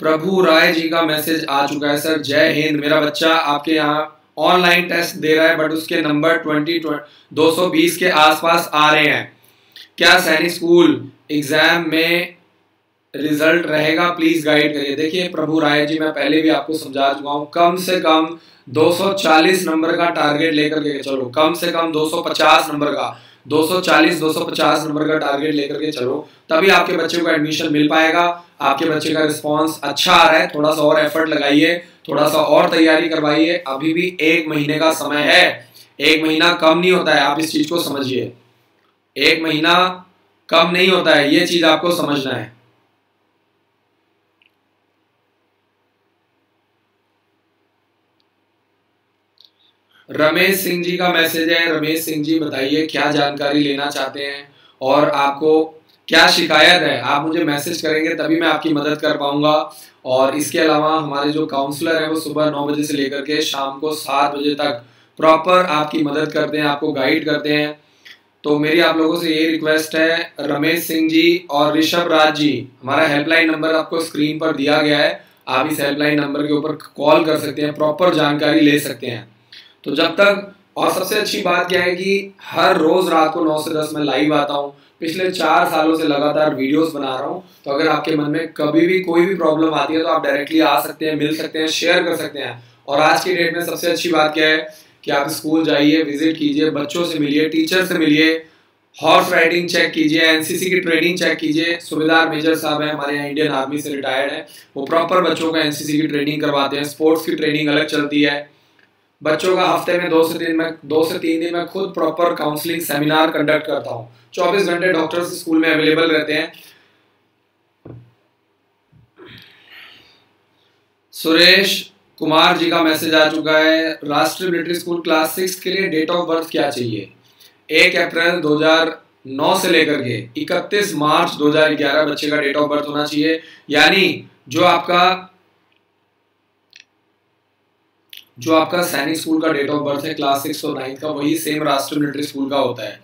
प्रभु राय जी का मैसेज आ चुका है, सर जय हिंद, मेरा बच्चा आपके यहाँ ऑनलाइन टेस्ट दे रहा है बट उसके नंबर 220 के आसपास आ रहे हैं, क्या सैनिक स्कूल एग्जाम में रिजल्ट रहेगा, प्लीज गाइड करिए। देखिए प्रभु राय जी, मैं पहले भी आपको समझा चुका हूँ, कम से कम 240 नंबर का टारगेट लेकर के चलो, कम से कम 250 नंबर का, 240 250 नंबर का टारगेट लेकर के चलो, तभी आपके बच्चे को एडमिशन मिल पाएगा। आपके बच्चे का रिस्पांस अच्छा आ रहा है, थोड़ा सा और एफर्ट लगाइए, थोड़ा सा और तैयारी करवाइए। अभी भी 1 महीने का समय है, 1 महीना कम नहीं होता है, आप इस चीज को समझिए। 1 महीना कम नहीं होता है, ये चीज आपको समझना है। रमेश सिंह जी का मैसेज है। रमेश सिंह जी बताइए क्या जानकारी लेना चाहते हैं और आपको क्या शिकायत है। आप मुझे मैसेज करेंगे तभी मैं आपकी मदद कर पाऊंगा। और इसके अलावा हमारे जो काउंसलर हैं वो सुबह 9 बजे से लेकर के शाम को 7 बजे तक प्रॉपर आपकी मदद करते हैं, आपको गाइड करते हैं। तो मेरी आप लोगों से ये रिक्वेस्ट है, रमेश सिंह जी और ऋषभ राज जी, हमारा हेल्पलाइन नंबर आपको स्क्रीन पर दिया गया है, आप इस हेल्पलाइन नंबर के ऊपर कॉल कर सकते हैं, प्रॉपर जानकारी ले सकते हैं। तो जब तक, और सबसे अच्छी बात क्या है कि हर रोज रात को 9 से 10 मैं लाइव आता हूँ, पिछले 4 सालों से लगातार वीडियोस बना रहा हूँ। तो अगर आपके मन में कभी भी कोई भी प्रॉब्लम आती है तो आप डायरेक्टली आ सकते हैं, मिल सकते हैं, शेयर कर सकते हैं। और आज की डेट में सबसे अच्छी बात क्या है कि आप स्कूल जाइए, विजिट कीजिए, बच्चों से मिलिए, टीचर से मिलिए, हॉर्स राइडिंग चेक कीजिए, एनसीसी की ट्रेनिंग चेक कीजिए। सुबेदार मेजर साहब हैं हमारे यहाँ, इंडियन आर्मी से रिटायर्ड हैं, वो प्रॉपर बच्चों का एनसीसी की ट्रेनिंग करवाते हैं। स्पोर्ट्स की ट्रेनिंग अलग चलती है बच्चों का, हफ्ते में 2 से 3 दिन मैं खुद प्रॉपर काउंसलिंग सेमिनार कंडक्ट करता हूँ। 24 घंटे डॉक्टर्स स्कूल में अवेलेबल रहते हैं। सुरेश कुमार जी का मैसेज आ चुका है, राष्ट्रीय मिलिट्री स्कूल क्लास 6 के लिए डेट ऑफ बर्थ क्या चाहिए। 1 अप्रैल 2009 से लेकर के 31 मार्च 2011 बच्चे का डेट ऑफ बर्थ होना चाहिए। यानी जो आपका सैनिक स्कूल का डेट ऑफ बर्थ है क्लास 6 और 9 का, वही सेम राष्ट्रीय मिलिट्री स्कूल का होता है।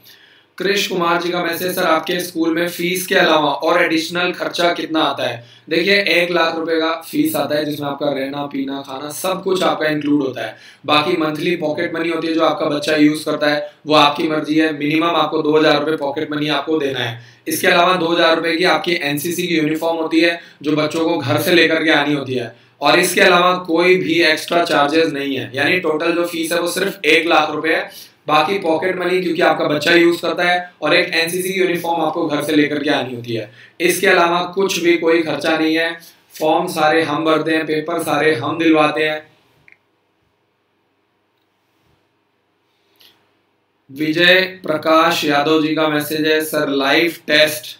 कृष कुमार जी का मैसेज, सर आपके स्कूल में फीस के अलावा और एडिशनल खर्चा कितना आता है। देखिए 1 लाख रुपए का फीस आता है, जिसमें आपका रहना पीना खाना सब कुछ आपका इंक्लूड होता है। बाकी मंथली पॉकेट मनी होती है जो आपका बच्चा यूज करता है, वो आपकी मर्जी है। मिनिमम आपको 2000 रुपए पॉकेट मनी आपको देना है। इसके अलावा 2000 रुपए की आपकी एनसीसी की यूनिफॉर्म होती है जो बच्चों को घर से लेकर के आनी होती है। और इसके अलावा कोई भी एक्स्ट्रा चार्जेस नहीं है, यानी टोटल जो फीस है वो सिर्फ 1 लाख रुपए है। बाकी पॉकेट मनी क्योंकि आपका बच्चा यूज करता है, और एक एनसीसी की यूनिफॉर्म आपको घर से लेकर के आनी होती है। इसके अलावा कुछ भी कोई खर्चा नहीं है। फॉर्म सारे हम भरते हैं, पेपर सारे हम दिलवाते हैं। विजय प्रकाश यादव जी का मैसेज है, सर लाइव टेस्ट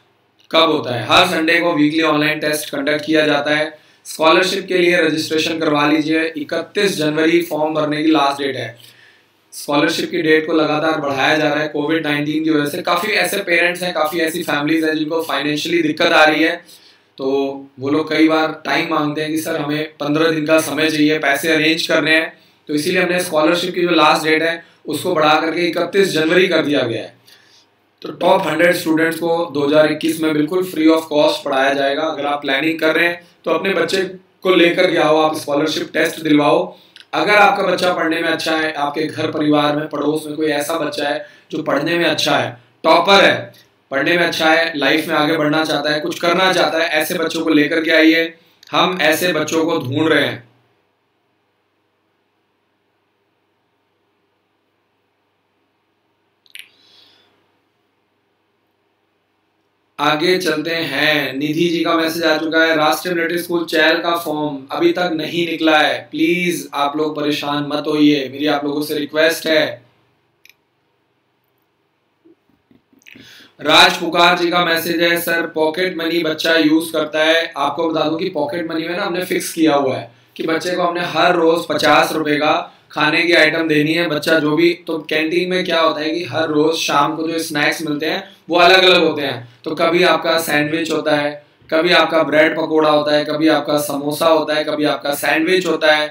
कब होता है। हर संडे को वीकली ऑनलाइन टेस्ट कंडक्ट किया जाता है। स्कॉलरशिप के लिए रजिस्ट्रेशन करवा लीजिए। 31 जनवरी फॉर्म भरने की लास्ट डेट है। स्कॉलरशिप की डेट को लगातार बढ़ाया जा रहा है। कोविड-19 की वजह से काफी ऐसे पेरेंट्स हैं, काफी ऐसी फैमिलीज हैं जिनको फाइनेंशियली दिक्कत आ रही है, तो वो लोग कई बार टाइम मांगते हैं कि सर हमें 15 दिन का समय चाहिए, पैसे अरेंज करने हैं। तो इसीलिए हमने स्कॉलरशिप की जो लास्ट डेट है उसको बढ़ा करके 31 जनवरी कर दिया गया है। तो टॉप 100 स्टूडेंट्स को 2021 में बिल्कुल फ्री ऑफ कॉस्ट पढ़ाया जाएगा। अगर आप प्लानिंग कर रहे हैं तो अपने बच्चे को लेकर के आओ, आप स्कॉलरशिप टेस्ट दिलवाओ। अगर आपका बच्चा पढ़ने में अच्छा है, आपके घर परिवार में पड़ोस में कोई ऐसा बच्चा है जो पढ़ने में अच्छा है, टॉपर है, पढ़ने में अच्छा है, लाइफ में आगे बढ़ना चाहता है, कुछ करना चाहता है, ऐसे बच्चों को लेकर के आइए। हम ऐसे बच्चों को ढूंढ रहे हैं। आगे चलते हैं। निधि जी का मैसेज आ चुका है, राष्ट्रीय मिलिट्री स्कूल चैल का फॉर्म अभी तक नहीं निकला है। प्लीज आप लोग परेशान मत होइए, मेरी आप लोगों से रिक्वेस्ट है। राज पुकार जी का मैसेज है, सर पॉकेट मनी बच्चा यूज करता है। आपको बता दूं कि पॉकेट मनी में ना हमने फिक्स किया हुआ है कि बच्चे को हमने हर रोज 50 रुपए का खाने की आइटम देनी है। बच्चा जो भी, तो कैंटीन में क्या होता है कि हर रोज शाम को जो स्नैक्स मिलते हैं वो अलग अलग होते हैं। तो कभी आपका सैंडविच होता है, कभी आपका ब्रेड पकोड़ा होता है, कभी आपका समोसा होता है, कभी आपका सैंडविच होता है।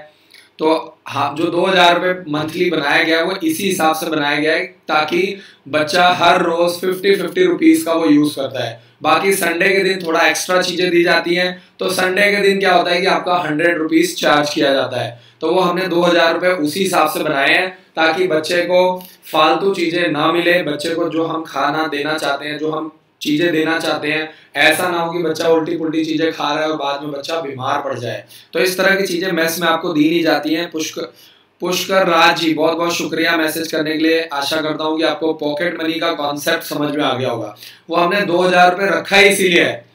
तो हाँ, जो 2000 रुपए मंथली बनाया गया है वो इसी हिसाब से बनाया गया है ताकि बच्चा हर रोज 50-50 रुपीज का वो यूज करता है। बाकी संडे के दिन थोड़ा एक्स्ट्रा चीजें दी जाती हैं। तो संडे के दिन क्या होता है कि आपका 100 रुपीज चार्ज किया जाता है। तो वो हमने 2000 रुपए उसी हिसाब से बनाए हैं ताकि बच्चे को फालतू चीजें ना मिले। बच्चे को जो हम खाना देना चाहते हैं, जो हम चीजें देना चाहते हैं। ऐसा ना हो कि बच्चा उल्टी पुल्टी चीजें खा रहा है और बाद में बच्चा बीमार पड़ जाए। तो इस तरह की चीजें मेस में आपको दी नहीं जाती हैं। पुष्कर राज जी, बहुत बहुत शुक्रिया मैसेज करने के लिए। आशा करता हूँ कि आपको पॉकेट मनी का कॉन्सेप्ट समझ में आ गया होगा। वो हमने 2000 रुपये रखा ही इसीलिए है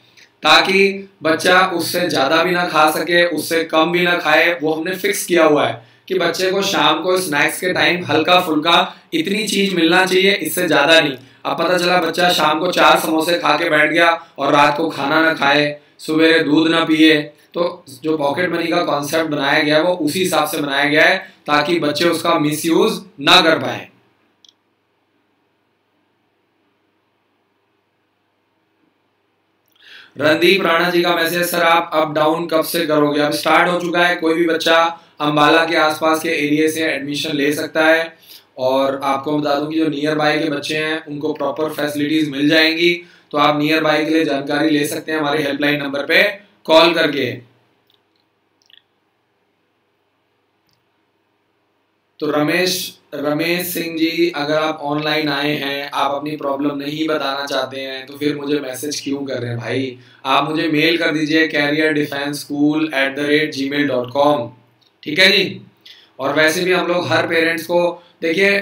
ताकि बच्चा उससे ज्यादा भी ना खा सके, उससे कम भी ना खाए। वो हमने फिक्स किया हुआ है कि बच्चे को शाम को स्नैक्स के टाइम हल्का फुल्का इतनी चीज मिलना चाहिए, इससे ज्यादा नहीं। अब पता चला बच्चा शाम को 4 समोसे खा के बैठ गया और रात को खाना ना खाए, सवेरे दूध ना पिए। तो जो पॉकेट मनी का कॉन्सेप्ट बनाया गया है वो उसी हिसाब से बनाया गया है ताकि बच्चे उसका मिसयूज ना कर पाए। रणदीप राणा जी का मैसेज, सर आप अप डाउन कब से करोगे? अब स्टार्ट हो चुका है। कोई भी बच्चा अंबाला के आसपास के एरिया से एडमिशन ले सकता है। और आपको बता दूं कि जो नियर बाय के बच्चे हैं उनको प्रॉपर फैसिलिटीज मिल जाएंगी। तो आप नियर बाय के लिए जानकारी ले सकते हैं हमारे हेल्पलाइन नंबर पे कॉल करके। तो रमेश सिंह जी, अगर आप ऑनलाइन आए हैं, आप अपनी प्रॉब्लम नहीं बताना चाहते हैं तो फिर मुझे मैसेज क्यों कर रहे हैं भाई? आप मुझे मेल कर दीजिए careerdefenseschool@gmail.com। ठीक है जी। और वैसे भी हम लोग हर पेरेंट्स को, देखिए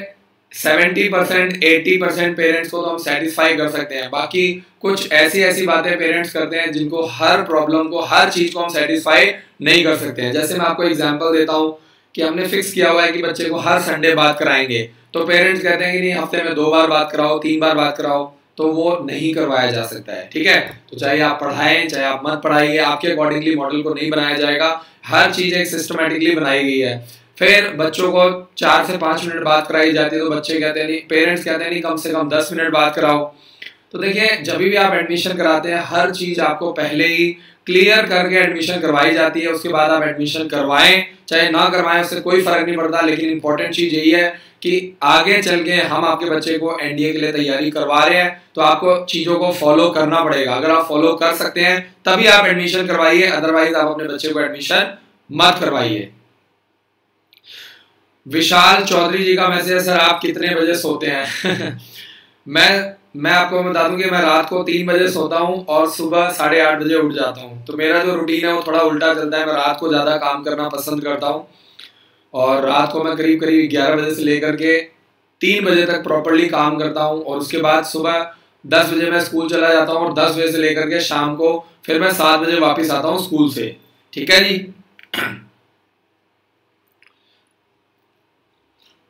70% 80% पेरेंट्स को तो हम सेटिस्फाई कर सकते हैं। बाकी कुछ ऐसी बातें पेरेंट्स करते हैं जिनको हर प्रॉब्लम को, हर चीज को हम सेटिस्फाई नहीं कर सकते हैं। जैसे मैं आपको एग्जांपल देता हूँ कि हमने फिक्स किया हुआ है कि बच्चे को हर संडे बात कराएंगे, तो पेरेंट्स कहते हैं कि नहीं, हफ्ते में 2 बार बात कराओ, 3 बार बात कराओ, तो वो नहीं करवाया जा सकता है। ठीक है। तो चाहे आप पढ़ाएं चाहे आप मत पढ़ाइए, आपके अकॉर्डिंगली मॉडल को नहीं बनाया जाएगा। हर चीज एक सिस्टमेटिकली बनाई गई है। फिर बच्चों को 4 से 5 मिनट बात कराई जाती है तो बच्चे कहते हैं नहीं, पेरेंट्स कहते हैं नहीं, कम से कम 10 मिनट बात कराओ। तो देखिए जब भी आप एडमिशन कराते हैं हर चीज आपको पहले ही क्लियर करके एडमिशन करवाई जाती है। उसके बाद आप एडमिशन करवाएं चाहे ना करवाएं, उससे कोई फर्क नहीं पड़ता। लेकिन इंपॉर्टेंट चीज यही है कि आगे चल के हम आपके बच्चे को एनडीए के लिए तैयारी करवा रहे हैं तो आपको चीजों को फॉलो करना पड़ेगा। अगर आप फॉलो कर सकते हैं तभी आप एडमिशन करवाइए, अदरवाइज आप अपने बच्चे को एडमिशन मत करवाइए। विशाल चौधरी जी का मैसेज, सर आप कितने बजे सोते हैं? मैं आपको बता दूं कि मैं रात को 3 बजे सोता हूं और सुबह 8:30 बजे उठ जाता हूं। तो मेरा जो रूटीन है वो थोड़ा उल्टा चलता है। मैं रात को ज्यादा काम करना पसंद करता हूं और रात को मैं करीब 11 बजे से लेकर के 3 बजे तक प्रॉपरली काम करता हूं। और उसके बाद सुबह 10 बजे मैं स्कूल चला जाता हूं और 10 बजे से लेकर के शाम को फिर मैं 7 बजे वापस आता हूं स्कूल से। ठीक है जी।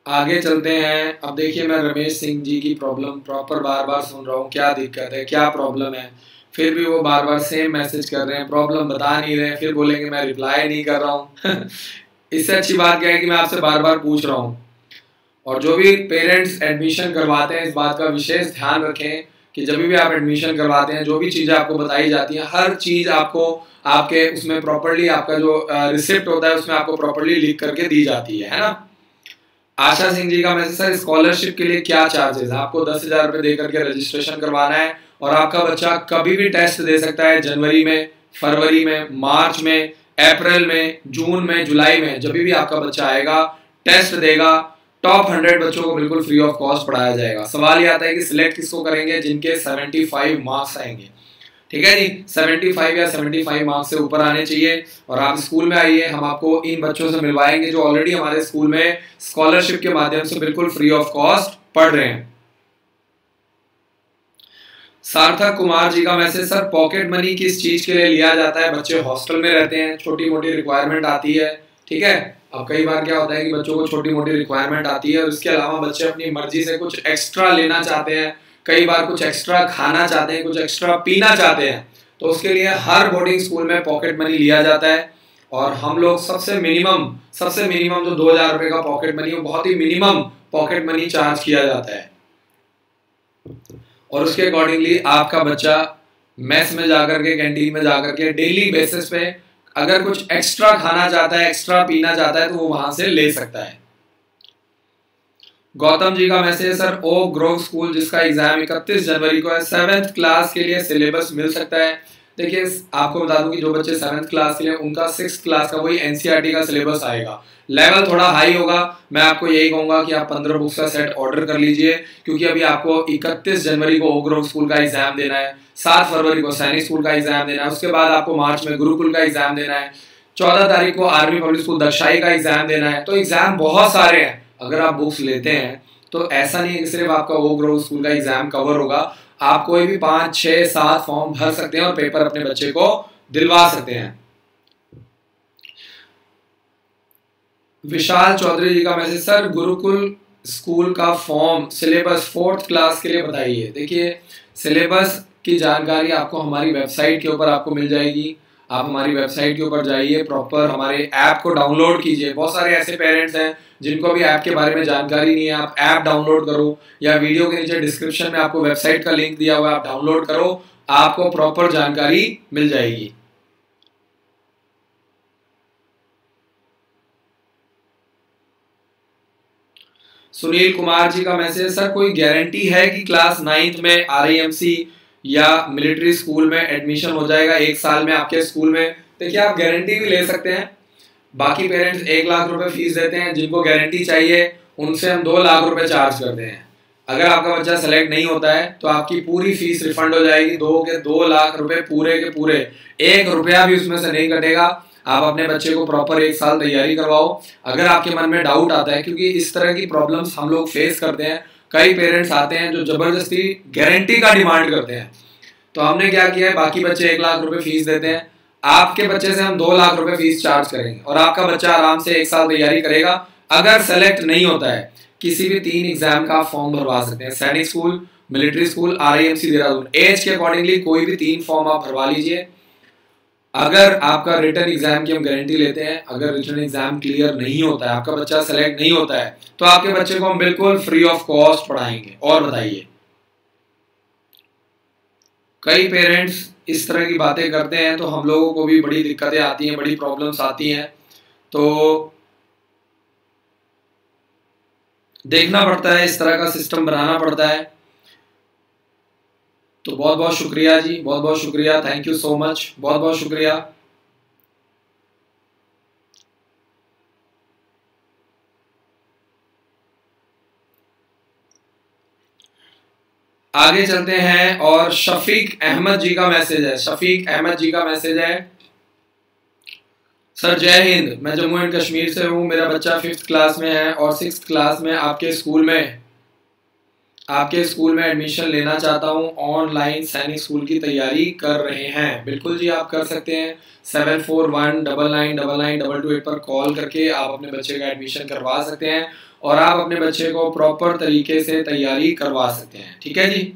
आगे चलते हैं। अब देखिए मैं रमेश सिंह जी की प्रॉब्लम प्रॉपर बार बार सुन रहा हूँ, क्या दिक्कत है, क्या प्रॉब्लम है। फिर भी वो बार बार सेम मैसेज कर रहे हैं, प्रॉब्लम बता नहीं रहे, फिर बोलेंगे मैं रिप्लाई नहीं कर रहा हूँ। इससे अच्छी बात क्या है कि मैं आपसे बार बार पूछ रहा हूँ। और जो भी पेरेंट्स एडमिशन करवाते हैं इस बात का विशेष ध्यान रखें कि जब भी आप एडमिशन करवाते हैं जो भी चीज़ें आपको बताई जाती हैं हर चीज़ आपको आपके उसमें प्रॉपरली, आपका जो रिसिप्ट होता है उसमें आपको प्रॉपरली लिख करके दी जाती है ना। आशा सिंह जी का मैसेज, सर स्कॉलरशिप के लिए क्या चार्जेस है? आपको 10,000 रुपए देकर के रजिस्ट्रेशन करवाना है और आपका बच्चा कभी भी टेस्ट दे सकता है। जनवरी में, फरवरी में, मार्च में, अप्रैल में, जून में, जुलाई में, जब भी आपका बच्चा आएगा टेस्ट देगा। टॉप 100 बच्चों को बिल्कुल फ्री ऑफ कॉस्ट पढ़ाया जाएगा। सवाल ये आता है कि सिलेक्ट किसको करेंगे? जिनके 75 मार्क्स आएंगे। ठीक है जी, 75 या 75 मार्क्स से ऊपर आने चाहिए। और आप स्कूल में आइए, हम आपको इन बच्चों से मिलवाएंगे जो ऑलरेडी हमारे स्कूल में स्कॉलरशिप के माध्यम से बिल्कुल फ्री ऑफ कॉस्ट पढ़ रहे हैं। सार्थक कुमार जी का मैसेज, सर पॉकेट मनी किस चीज के लिए लिया जाता है? बच्चे हॉस्टल में रहते हैं, छोटी मोटी रिक्वायरमेंट आती है। ठीक है। अब कई बार क्या होता है कि बच्चों को छोटी मोटी रिक्वायरमेंट आती है और इसके अलावा बच्चे अपनी मर्जी से कुछ एक्स्ट्रा लेना चाहते हैं, कई बार कुछ एक्स्ट्रा खाना चाहते हैं, कुछ एक्स्ट्रा पीना चाहते हैं। तो उसके लिए हर बोर्डिंग स्कूल में पॉकेट मनी लिया जाता है। और हम लोग सबसे मिनिमम जो 2,000 रुपए का पॉकेट मनी, वो बहुत ही मिनिमम पॉकेट मनी चार्ज किया जाता है। और उसके अकॉर्डिंगली आपका बच्चा मेस में जाकर के, कैंटीन में जाकर के डेली बेसिस पे अगर कुछ एक्स्ट्रा खाना चाहता है, एक्स्ट्रा पीना चाहता है तो वो वहां से ले सकता है। गौतम जी का message, sir Oak Grove School जिसका एग्जाम 31 जनवरी को है, 7th क्लास के लिए सिलेबस मिल सकता है? देखिए आपको बता दूं कि जो बच्चे 7th क्लास के लिए उनका 6th क्लास का वही एनसीईआरटी का सिलेबस आएगा। लेवल थोड़ा हाई होगा। मैं आपको यही कहूंगा कि आप 15 बुक्स का सेट ऑर्डर कर लीजिए, क्योंकि अभी आपको 31 जनवरी को ओक ग्रोव स्कूल का एग्जाम देना है, 7 फरवरी को सैनिक स्कूल का एग्जाम देना है, उसके बाद आपको मार्च में गुरुकुल का एग्जाम देना है, 14 तारीख को आर्मी पब्लिक स्कूल दक्षाई का एग्जाम देना है। तो एग्जाम बहुत सारे हैं। अगर आप बुक्स लेते हैं तो ऐसा नहीं है कि सिर्फ आपका ओक ग्रोव स्कूल का एग्जाम कवर होगा। आप कोई भी 5, 6, 7 फॉर्म भर सकते हैं और पेपर अपने बच्चे को दिलवा सकते हैं। विशाल चौधरी जी का मैसेज, सर गुरुकुल स्कूल का फॉर्म सिलेबस 4th क्लास के लिए बताइए। देखिए सिलेबस की जानकारी आपको हमारी वेबसाइट के ऊपर आपको मिल जाएगी। आप हमारी वेबसाइट के ऊपर जाइए, प्रॉपर हमारे ऐप को डाउनलोड कीजिए। बहुत सारे ऐसे पेरेंट्स हैं जिनको भी ऐप के बारे में जानकारी नहीं है। आप ऐप डाउनलोड करो, या वीडियो के नीचे डिस्क्रिप्शन में आपको वेबसाइट का लिंक दिया हुआ है, आप डाउनलोड करो, आपको प्रॉपर जानकारी मिल जाएगी। सुनील कुमार जी का मैसेज, सर कोई गारंटी है कि क्लास 9th में आरआईएमसी या मिलिट्री स्कूल में एडमिशन हो जाएगा 1 साल में आपके स्कूल में? देखिए आप गारंटी भी ले सकते हैं। बाकी पेरेंट्स 1 लाख रुपए फीस देते हैं, जिनको गारंटी चाहिए उनसे हम 2 लाख रुपए चार्ज करते हैं। अगर आपका बच्चा सेलेक्ट नहीं होता है तो आपकी पूरी फीस रिफंड हो जाएगी। 2 लाख रुपए पूरे के पूरे, 1 रुपया भी उसमें से नहीं कटेगा। आप अपने बच्चे को प्रॉपर 1 साल तैयारी करवाओ। अगर आपके मन में डाउट आता है, क्योंकि इस तरह की प्रॉब्लम्स हम लोग फेस करते हैं, कई पेरेंट्स आते हैं जो जबरदस्ती गारंटी का डिमांड करते हैं। तो हमने क्या किया है, बाकी बच्चे 1 लाख रुपए फीस देते हैं, आपके बच्चे से हम 2 लाख रुपए फीस चार्ज करेंगे और आपका बच्चा आराम से 1 साल तैयारी करेगा। अगर सेलेक्ट नहीं होता है, किसी भी 3 एग्जाम का फॉर्म भरवा सकते हैं, Sainik school, military school, RIMC Dehradun. Age के अकॉर्डिंगली कोई भी 3 फॉर्म आप भरवा लीजिए। अगर आपका रिटर्न एग्जाम की हम गारंटी लेते हैं, अगर रिटर्न एग्जाम क्लियर नहीं होता है, आपका बच्चा सेलेक्ट नहीं होता है, तो आपके बच्चे को हम बिल्कुल फ्री ऑफ कॉस्ट पढ़ाएंगे। और बताइए, कई पेरेंट्स इस तरह की बातें करते हैं तो हम लोगों को भी बड़ी दिक्कतें आती हैं, बड़ी प्रॉब्लम्स आती हैं। तो देखना पड़ता है, इस तरह का सिस्टम बनाना पड़ता है। तो बहुत बहुत शुक्रिया जी, बहुत बहुत शुक्रिया, थैंक यू सो मच, बहुत बहुत शुक्रिया। आगे चलते हैं और शफीक अहमद जी का मैसेज है। शफीक अहमद जी का मैसेज है, सर जय हिंद, मैं जम्मू एंड कश्मीर से हूँ। मेरा बच्चा 5th क्लास में है और 6th क्लास में आपके स्कूल में एडमिशन लेना चाहता हूँ। ऑनलाइन सैनिक स्कूल की तैयारी कर रहे हैं। बिल्कुल जी, आप कर सकते हैं। 7419999228 पर कॉल करके आप अपने बच्चे का एडमिशन करवा सकते हैं और आप अपने बच्चे को प्रॉपर तरीके से तैयारी करवा सकते हैं। ठीक है जी।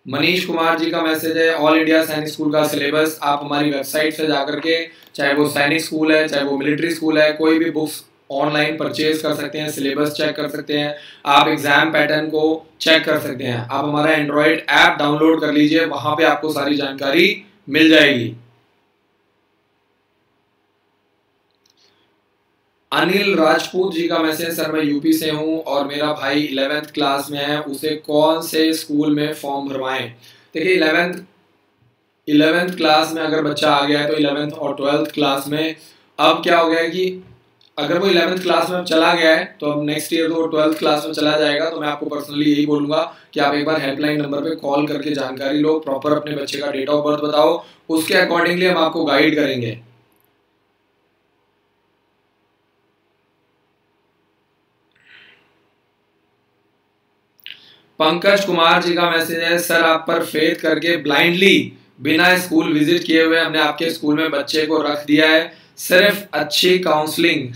मनीष कुमार जी का मैसेज है, ऑल इंडिया सैनिक स्कूल का सिलेबस आप हमारी वेबसाइट से जाकर के, चाहे वो सैनिक स्कूल है, चाहे वो मिलिट्री स्कूल है, कोई भी बुक्स ऑनलाइन परचेज कर सकते हैं, सिलेबस चेक कर सकते हैं, आप एग्जाम पैटर्न को चेक कर सकते हैं। आप हमारा एंड्रॉइड ऐप डाउनलोड कर लीजिए, वहां पे आपको सारी जानकारी मिल जाएगी। अनिल राजपूत जी का मैसेज, सर मैं यूपी से हूं और मेरा भाई 11th क्लास में है, उसे कौन से स्कूल में फॉर्म भरवाएं? देखिए 11th क्लास में अगर बच्चा आ गया है तो 11th और 12th क्लास में अब क्या हो गया है कि अगर वो 11th क्लास में चला गया है तो अब नेक्स्ट ईयर तो 12th क्लास में चला जाएगा। तो मैं आपको पर्सनली यही बोलूंगा कि आप एक बार हेल्पलाइन नंबर पे कॉल करके जानकारी लो, प्रॉपर अपने बच्चे का डेट ऑफ बर्थ बताओ, उसके अकॉर्डिंगली हम आपको गाइड करेंगे। पंकज कुमार जी का मैसेज है, सर आप पर फेथ करके ब्लाइंडली बिना स्कूल विजिट किए हुए हमने आपके स्कूल में बच्चे को रख दिया है, सिर्फ अच्छी काउंसलिंग।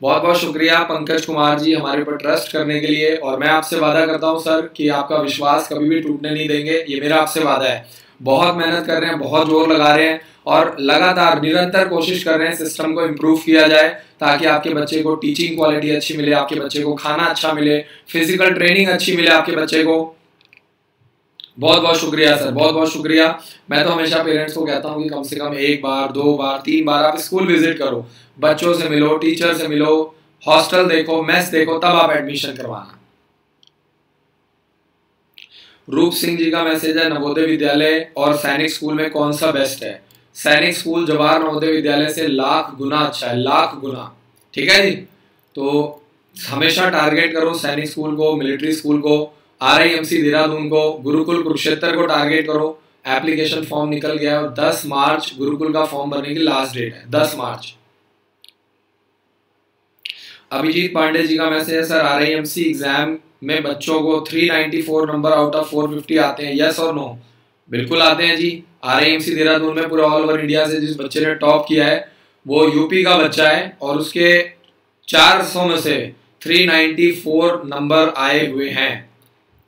बहुत बहुत शुक्रिया पंकज कुमार जी हमारे ऊपर ट्रस्ट करने के लिए, और मैं आपसे वादा करता हूं सर कि आपका विश्वास कभी भी टूटने नहीं देंगे, ये मेरा आपसे वादा है। बहुत मेहनत कर रहे हैं, बहुत जोर लगा रहे हैं और लगातार निरंतर कोशिश कर रहे हैं सिस्टम को इम्प्रूव किया जाए, ताकि आपके बच्चे को टीचिंग क्वालिटी अच्छी मिले, आपके बच्चे को खाना अच्छा मिले, फिजिकल ट्रेनिंग अच्छी मिले आपके बच्चे को। बहुत बहुत शुक्रिया सर, बहुत बहुत शुक्रिया। मैं तो हमेशा पेरेंट्स को कहता हूँ कि कम से कम 1 बार 2 बार 3 बार आप स्कूल विजिट करो, बच्चों से मिलो, टीचर से मिलो, हॉस्टल देखो, मेस देखो, तब आप एडमिशन करवाना। रूप सिंह जी का मैसेज है, नवोदय विद्यालय और सैनिक स्कूल में कौन सा बेस्ट है? सैनिक स्कूल जवाहर नवोदय विद्यालय से लाख गुना अच्छा है, लाख गुना। ठीक है जी। तो हमेशा टारगेट करो सैनिक स्कूल को, मिलिट्री स्कूल को, RIMC देहरादून को, गुरुकुल कुरुक्षेत्र को टारगेट करो। एप्लीकेशन फॉर्म निकल गया है और 10 मार्च गुरुकुल का फॉर्म भरने की लास्ट डेट है, 10 मार्च। अभिजीत पांडे जी का मैसेज है, सर RIMC एग्जाम में बच्चों को 394 नंबर आउट ऑफ 450 आते हैं, यस और नो? बिल्कुल आते हैं जी। RIMC देहरादून में पूरे ऑल ओवर इंडिया से जिस बच्चे ने टॉप किया है वो यूपी का बच्चा है और उसके 400 में से 394 नंबर आए हुए हैं।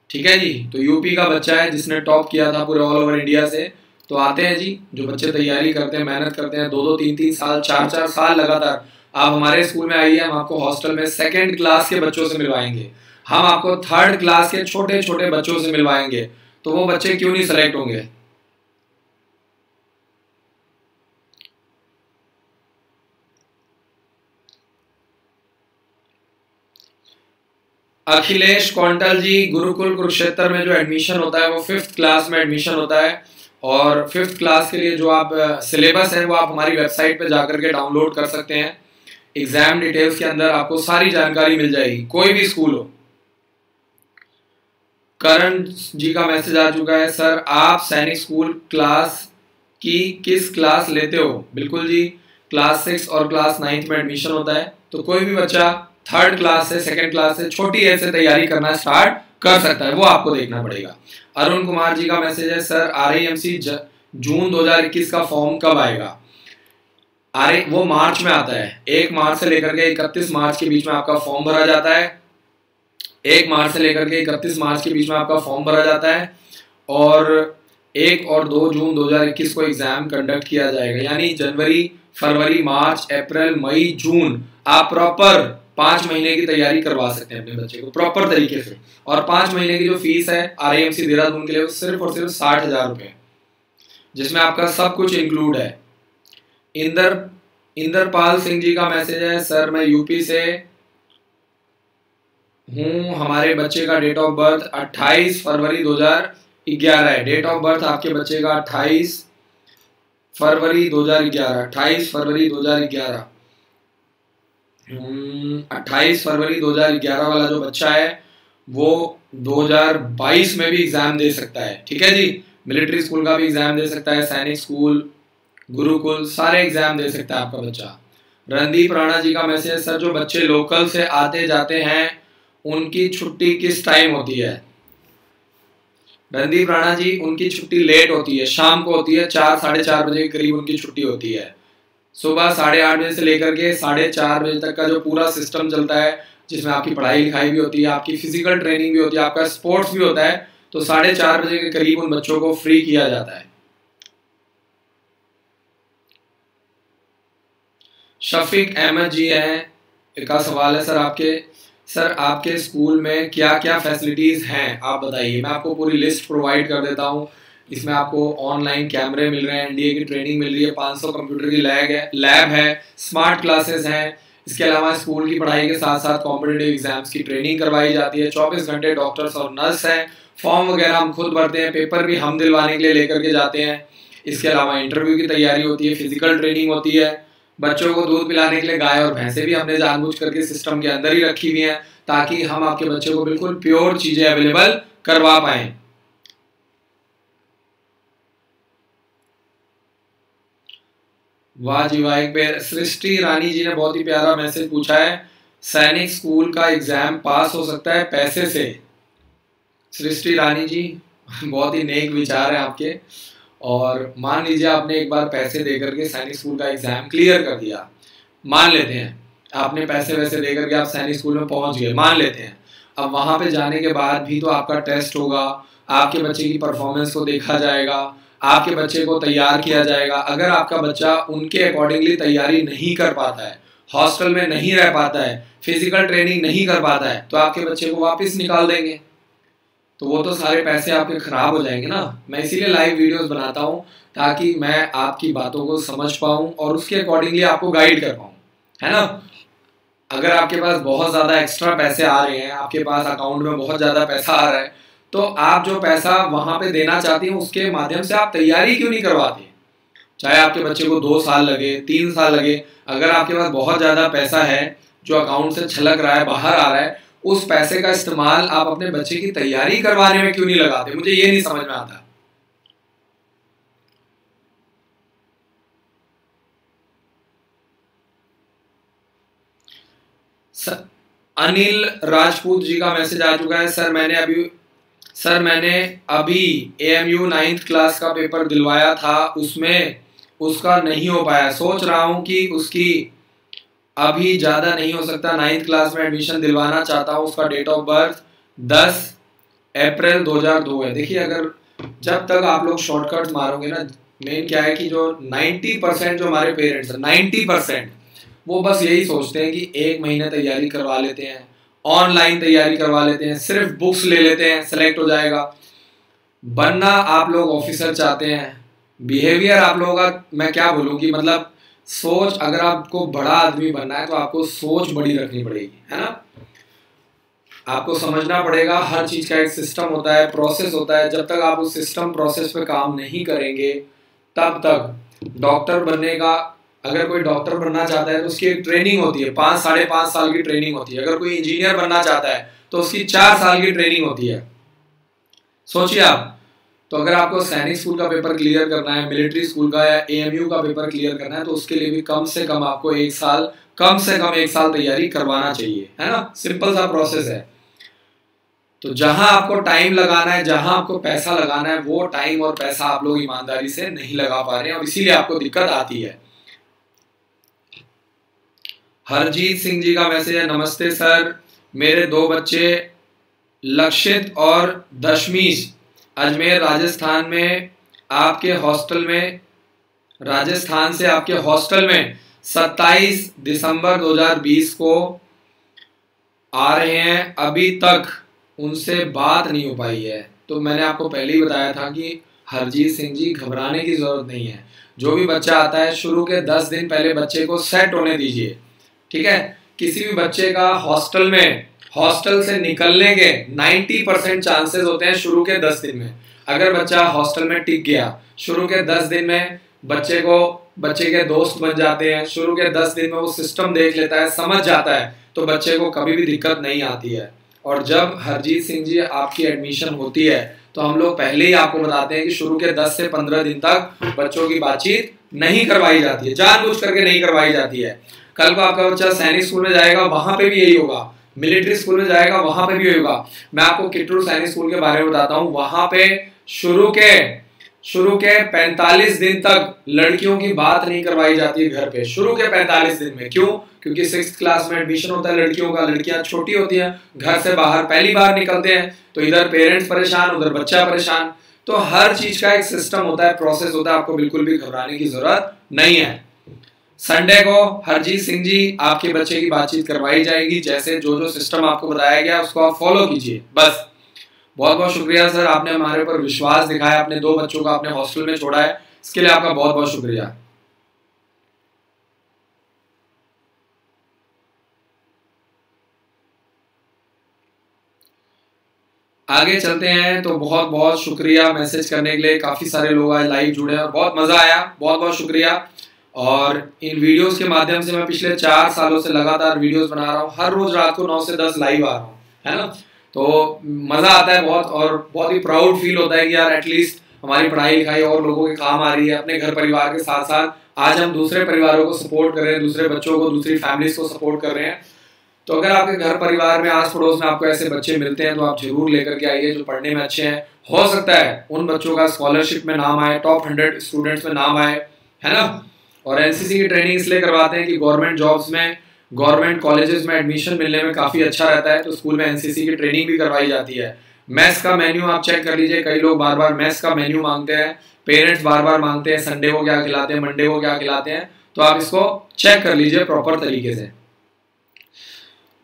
ठीक है जी। तो यूपी का बच्चा है जिसने टॉप किया था पूरे ऑल ओवर इंडिया से। तो आते हैं जी, जो बच्चे तैयारी करते हैं, मेहनत करते हैं, 2-2, 3-3 साल, 4-4 साल लगातार। आप हमारे स्कूल में आइए, हम आपको हॉस्टल में 2nd क्लास के बच्चों से मिलवाएंगे, हम आपको 3rd क्लास के छोटे छोटे बच्चों से मिलवाएंगे। तो वो बच्चे क्यों नहीं सेलेक्ट होंगे? अखिलेश कौंटल जी, गुरुकुल कुरुक्षेत्र में जो एडमिशन होता है वो 5th क्लास में एडमिशन होता है और 5th क्लास के लिए जो आप सिलेबस है वो आप हमारी वेबसाइट पे जाकर के डाउनलोड कर सकते हैं। एग्जाम डिटेल्स के अंदर आपको सारी जानकारी मिल जाएगी, कोई भी स्कूल हो। करण जी का मैसेज आ चुका है, सर आप सैनिक स्कूल क्लास की किस क्लास लेते हो? बिल्कुल जी, क्लास 6 और क्लास 9 में एडमिशन होता है। तो कोई भी बच्चा 3rd क्लास से, 2nd क्लास से, छोटी एज से तैयारी करना स्टार्ट कर सकता है, वो आपको देखना पड़ेगा। अरुण कुमार जी का मैसेज है, सर RIMC जून 2021 का फॉर्म कब आएगा? वो मार्च में आता है। 1 मार्च से लेकर के 31 मार्च के बीच में आपका फॉर्म भरा जाता है। 1 मार्च से लेकर के 31 मार्च के बीच में आपका फॉर्म भरा जाता है और 1 और 2 जून 2021 को एग्जाम कंडक्ट किया जाएगा। यानी जनवरी, फरवरी, मार्च, अप्रैल, मई, जून आप प्रॉपर 5 महीने की तैयारी करवा सकते हैं अपने बच्चे को प्रॉपर तरीके से। और 5 महीने की जो फीस है RIMC देहरादून के लिए सिर्फ और सिर्फ 60,000 रुपए, जिसमें आपका सब कुछ इंक्लूड है। इंदरपाल सिंह जी का मैसेज है, सर मैं यूपी से हूँ, हमारे बच्चे का डेट ऑफ बर्थ 28 फरवरी 2011 है। डेट ऑफ बर्थ आपके बच्चे का 28 फरवरी 2011, 28 फरवरी 2011, 28 फरवरी 2011 वाला जो बच्चा है वो 2022 में भी एग्जाम दे सकता है। ठीक है जी। मिलिट्री स्कूल का भी एग्जाम दे सकता है, सैनिक स्कूल, गुरुकुल, सारे एग्जाम दे सकता है आपका बच्चा। रणदीप राणा जी का मैसेज, सर जो बच्चे लोकल से आते जाते हैं उनकी छुट्टी किस टाइम होती है? रणदीप राणा जी, उनकी छुट्टी लेट होती है, शाम को होती है, 4, 4:30 बजे के करीब उनकी छुट्टी होती है। सुबह 8:30 बजे से लेकर के 4:30 बजे तक का जो पूरा सिस्टम चलता है, जिसमें आपकी पढ़ाई लिखाई भी होती है, आपकी फिजिकल ट्रेनिंग भी होती है, आपका स्पोर्ट्स भी होता है, तो 4:30 बजे के करीब उन बच्चों को फ्री किया जाता है। शफीक अहमद जी हैं, का सवाल है, सर आपके स्कूल में क्या क्या फैसिलिटीज हैं आप बताइए। मैं आपको पूरी लिस्ट प्रोवाइड कर देता हूँ। इसमें आपको ऑनलाइन कैमरे मिल रहे हैं, NDA की ट्रेनिंग मिल रही है, 500 कंप्यूटर की लैब है, स्मार्ट क्लासेस हैं। इसके अलावा स्कूल की पढ़ाई के साथ साथ कॉम्पिटिटिव एग्जाम्स की ट्रेनिंग करवाई जाती है। 24 घंटे डॉक्टर्स और नर्स हैं। फॉर्म वगैरह हम खुद भरते हैं, पेपर भी हम दिलवाने के लिए लेकर के जाते हैं। इसके अलावा इंटरव्यू की तैयारी होती है, फिजिकल ट्रेनिंग होती है। बच्चों को दूध पिलाने के लिए गाय और भैंसे भी हमने जानबूझ करके सिस्टम के अंदर ही रखी हुई हैं, ताकि हम आपके बच्चे को बिल्कुल प्योर चीजें अवेलेबल करवा पाए। वाह जी वाह। एक बार सृष्टि रानी जी ने बहुत ही प्यारा मैसेज पूछा है, सैनिक स्कूल का एग्जाम पास हो सकता है पैसे से? सृष्टि रानी जी, बहुत ही नेक विचार है आपके। और मान लीजिए आपने एक बार पैसे दे करके सैनिक स्कूल का एग्जाम क्लियर कर दिया, मान लेते हैं आपने पैसे वैसे दे करके आप सैनिक स्कूल में पहुंच गए, मान लेते हैं। अब वहां पे जाने के बाद भी तो आपका टेस्ट होगा, आपके बच्चे की परफॉर्मेंस को देखा जाएगा, आपके बच्चे को तैयार किया जाएगा। अगर आपका बच्चा उनके अकॉर्डिंगली तैयारी नहीं कर पाता है, हॉस्टल में नहीं रह पाता है, फिजिकल ट्रेनिंग नहीं कर पाता है, तो आपके बच्चे को वापस निकाल देंगे। तो वो तो सारे पैसे आपके खराब हो जाएंगे ना। मैं इसीलिए लाइव वीडियोस बनाता हूँ, ताकि मैं आपकी बातों को समझ पाऊँ और उसके अकॉर्डिंगली आपको गाइड कर पाऊँ, है ना। अगर आपके पास बहुत ज़्यादा एक्स्ट्रा पैसे आ रहे हैं, आपके पास अकाउंट में बहुत ज़्यादा पैसा आ रहा है, तो आप जो पैसा वहां पे देना चाहती हैं उसके माध्यम से आप तैयारी क्यों नहीं करवाती? चाहे आपके बच्चे को 2 साल लगे, 3 साल लगे, अगर आपके पास बहुत ज्यादा पैसा है जो अकाउंट से छलक रहा है, बाहर आ रहा है, उस पैसे का इस्तेमाल आप अपने बच्चे की तैयारी करवाने में क्यों नहीं लगाते? मुझे ये नहीं समझ में आता। अनिल राजपूत जी का मैसेज आ चुका है। सर मैंने अभी AMU 9th क्लास का पेपर दिलवाया था, उसमें उसका नहीं हो पाया। सोच रहा हूं कि उसकी अभी ज़्यादा नहीं हो सकता, 9th क्लास में एडमिशन दिलवाना चाहता हूं। उसका डेट ऑफ बर्थ 10 अप्रैल 2002 है। देखिए, अगर जब तक आप लोग शॉर्टकट्स मारोगे ना, मेन क्या है कि जो 90% जो हमारे पेरेंट्स हैं, 90% वो बस यही सोचते हैं कि 1 महीने तैयारी करवा लेते हैं, ऑनलाइन तैयारी करवा लेते हैं, सिर्फ बुक्स ले लेते हैं, सेलेक्ट हो जाएगा। बनना आप लोग ऑफिसर चाहते हैं, बिहेवियर आप लोगों का मैं क्या बोलूँ कि मतलब सोच, अगर आपको बड़ा आदमी बनना है तो आपको सोच बड़ी रखनी पड़ेगी, है ना। आपको समझना पड़ेगा हर चीज का एक सिस्टम होता है, प्रोसेस होता है। जब तक आप उस सिस्टम प्रोसेस पे काम नहीं करेंगे तब तक डॉक्टर बनने का, अगर कोई डॉक्टर बनना चाहता है तो उसकी एक ट्रेनिंग होती है, 5-5.5 साल की ट्रेनिंग होती है। अगर कोई इंजीनियर बनना चाहता है तो उसकी 4 साल की ट्रेनिंग होती है। सोचिए आप, तो अगर आपको सैनिक स्कूल का पेपर क्लियर करना है, मिलिट्री स्कूल का या AMU का पेपर क्लियर करना है, तो उसके लिए भी कम से कम आपको 1 साल, कम से कम 1 साल तैयारी करवाना चाहिए, है ना। सिंपल सा प्रोसेस है। तो जहां आपको टाइम लगाना है, जहां आपको पैसा लगाना है, वो टाइम और पैसा आप लोग ईमानदारी से नहीं लगा पा रहे हैं और इसीलिए आपको दिक्कत आती है। हरजीत सिंह जी का मैसेज है, नमस्ते सर, मेरे 2 बच्चे लक्षित और दशमीश अजमेर राजस्थान में आपके हॉस्टल में, राजस्थान से आपके हॉस्टल में 27 दिसंबर 2020 को आ रहे हैं, अभी तक उनसे बात नहीं हो पाई है। तो मैंने आपको पहले ही बताया था कि हरजीत सिंह जी, घबराने की जरूरत नहीं है। जो भी बच्चा आता है, शुरू के 10 दिन पहले बच्चे को सेट होने दीजिए, ठीक है। किसी भी बच्चे का हॉस्टल में, हॉस्टल से निकलने के 90% चांसेस होते हैं शुरू के 10 दिन में। अगर बच्चा हॉस्टल में टिक गया, शुरू के 10 दिन में बच्चे के दोस्त बन जाते हैं, शुरू के 10 दिन में वो सिस्टम देख लेता है, समझ जाता है, तो बच्चे को कभी भी दिक्कत नहीं आती है। और जब हरजीत सिंह जी आपकी एडमिशन होती है तो हम लोग पहले ही आपको बताते हैं कि शुरू के 10 से 15 दिन तक बच्चों की बातचीत नहीं करवाई जाती है, जानबूझ करके नहीं करवाई जाती है। कल को आपका बच्चा सैनिक स्कूल में जाएगा, वहां पे भी यही होगा। मिलिट्री स्कूल में जाएगा, वहां पे भी यही होगा। मैं आपको किटरू सैनिक स्कूल के बारे में बताता हूँ। वहां पे शुरू के 45 दिन तक लड़कियों की बात नहीं करवाई जाती है घर पे, शुरू के 45 दिन में। क्यों? क्योंकि 6th क्लास में एडमिशन होता है लड़कियों का, लड़कियां छोटी होती हैं, घर से बाहर पहली बार निकलते हैं, तो इधर पेरेंट्स परेशान, उधर बच्चा परेशान। तो हर चीज का एक सिस्टम होता है, प्रोसेस होता है, आपको बिल्कुल भी घबराने की जरूरत नहीं है। संडे को हरजीत सिंह जी आपके बच्चे की बातचीत करवाई जाएगी। जैसे जो सिस्टम आपको बताया गया उसको आप फॉलो कीजिए, बस। बहुत बहुत शुक्रिया सर, आपने हमारे ऊपर विश्वास दिखाया, अपने 2 बच्चों को आपने हॉस्टल में छोड़ा है, इसके लिए आपका बहुत बहुत शुक्रिया। आगे चलते हैं। तो बहुत बहुत शुक्रिया मैसेज करने के लिए, काफी सारे लोग आज लाइव जुड़े हैं और बहुत मजा आया, बहुत बहुत शुक्रिया। और इन वीडियोस के माध्यम से मैं पिछले 4 सालों से लगातार वीडियोस बना रहा हूँ, हर रोज रात को 9 से 10 लाइव आ रहा हूँ, है ना। तो मजा आता है बहुत, और बहुत ही प्राउड फील होता है कि यार एटलीस्ट हमारी पढ़ाई लिखाई और लोगों के काम आ रही है। अपने घर परिवार के साथ साथ आज हम दूसरे परिवारों को सपोर्ट कर रहे हैं, दूसरे बच्चों को, दूसरी फैमिलीज को सपोर्ट कर रहे हैं। तो अगर आपके घर परिवार में, आस पड़ोस में आपको ऐसे बच्चे मिलते हैं तो आप जरूर लेकर के आइए जो पढ़ने में अच्छे हैं। हो सकता है उन बच्चों का स्कॉलरशिप में नाम आए, टॉप 100 स्टूडेंट्स में नाम आए, है ना। और एनसीसी की ट्रेनिंग इसलिए करवाते हैं कि गवर्नमेंट जॉब्स में, गवर्नमेंट कॉलेजेस में एडमिशन मिलने में काफी अच्छा रहता है, तो स्कूल में एनसीसी की ट्रेनिंग भी करवाई जाती है। मैथ्स का मेन्यू आप चेक कर लीजिए, कई लोग बार बार मैथ्स का मेन्यू मांगते हैं, पेरेंट्स बार बार मांगते हैं संडे को क्या खिलाते हैं, मंडे को क्या खिलाते हैं, तो आप इसको चेक कर लीजिए प्रॉपर तरीके से।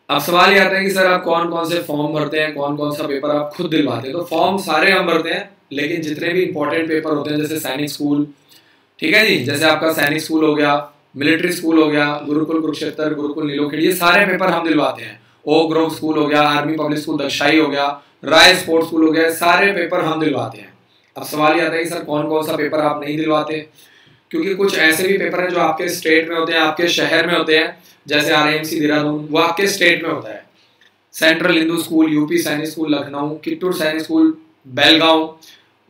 अब सवाल ये आता है कि सर आप कौन कौन से फॉर्म भरते हैं, कौन कौन सा पेपर आप खुद दिलवाते हैं। तो फॉर्म सारे हम भरते हैं, लेकिन जितने भी इंपॉर्टेंट पेपर होते हैं, जैसे सैनिक स्कूल, ठीक है जी, जैसे आपका सैनिक स्कूल हो गया, मिलिट्री स्कूल हो गया, गुरुकुल कुरुक्षेत्र, गुरुकुल नीलोखेड़ी, ये सारे पेपर हम दिलवाते हैं। ओ ग्रोव स्कूल हो गया, आर्मी पब्लिक स्कूल दक्षाई हो गया, राय स्पोर्ट्स स्कूल हो गया, सारे पेपर हम दिलवाते हैं। अब सवाल ये आता है कि सर कौन कौन सा पेपर आप नहीं दिलवाते? क्योंकि कुछ ऐसे भी पेपर हैं जो आपके स्टेट में होते हैं, आपके शहर में होते हैं, जैसे RIMC देहरादून, वो आपके स्टेट में होता है। सेंट्रल हिंदू स्कूल, यूपी सैनिक स्कूल लखनऊ, कित्तूर सैनिक स्कूल बेलगांव,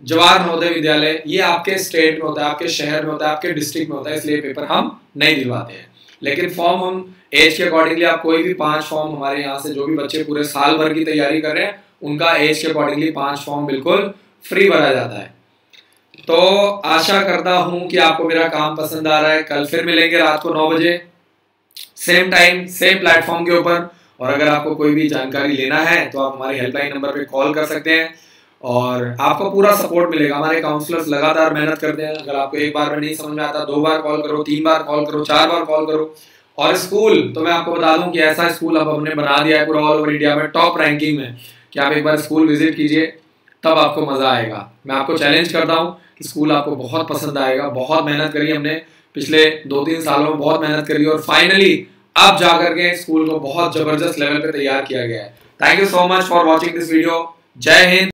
जवाहर नवोदय विद्यालय, ये आपके स्टेट में होता है, आपके शहर में होता है, आपके डिस्ट्रिक्ट में होता है, इसलिए पेपर हम नहीं दिलवाते हैं। लेकिन फॉर्म हम एज के अकॉर्डिंगली, आप कोई भी 5 फॉर्म हमारे यहाँ से, जो भी बच्चे पूरे साल भर की तैयारी कर रहे हैं, उनका एज के अकॉर्डिंगली 5 फॉर्म बिल्कुल फ्री भरा जाता है। तो आशा करता हूं कि आपको मेरा काम पसंद आ रहा है। कल फिर मिलेंगे रात को 9 बजे, सेम टाइम सेम प्लेटफॉर्म के ऊपर। और अगर आपको कोई भी जानकारी लेना है तो आप हमारे हेल्पलाइन नंबर पे कॉल कर सकते हैं और आपको पूरा सपोर्ट मिलेगा। हमारे काउंसलर्स लगातार मेहनत करते हैं। अगर आपको एक बार में नहीं समझ में आता, 2 बार कॉल करो, 3 बार कॉल करो, 4 बार कॉल करो। और स्कूल तो मैं आपको बता दूं कि ऐसा स्कूल अब हमने बना दिया है पूरा ऑल ओवर इंडिया में टॉप रैंकिंग में, कि आप एक बार स्कूल विजिट कीजिए, तब आपको मजा आएगा। मैं आपको चैलेंज करता हूँ कि स्कूल आपको बहुत पसंद आएगा। बहुत मेहनत करी हमने पिछले 2-3 सालों में, बहुत मेहनत करी और फाइनली अब जाकर के स्कूल को बहुत जबरदस्त लेवल पे तैयार किया गया है। Thank you so much for watching this video. जय हिंद।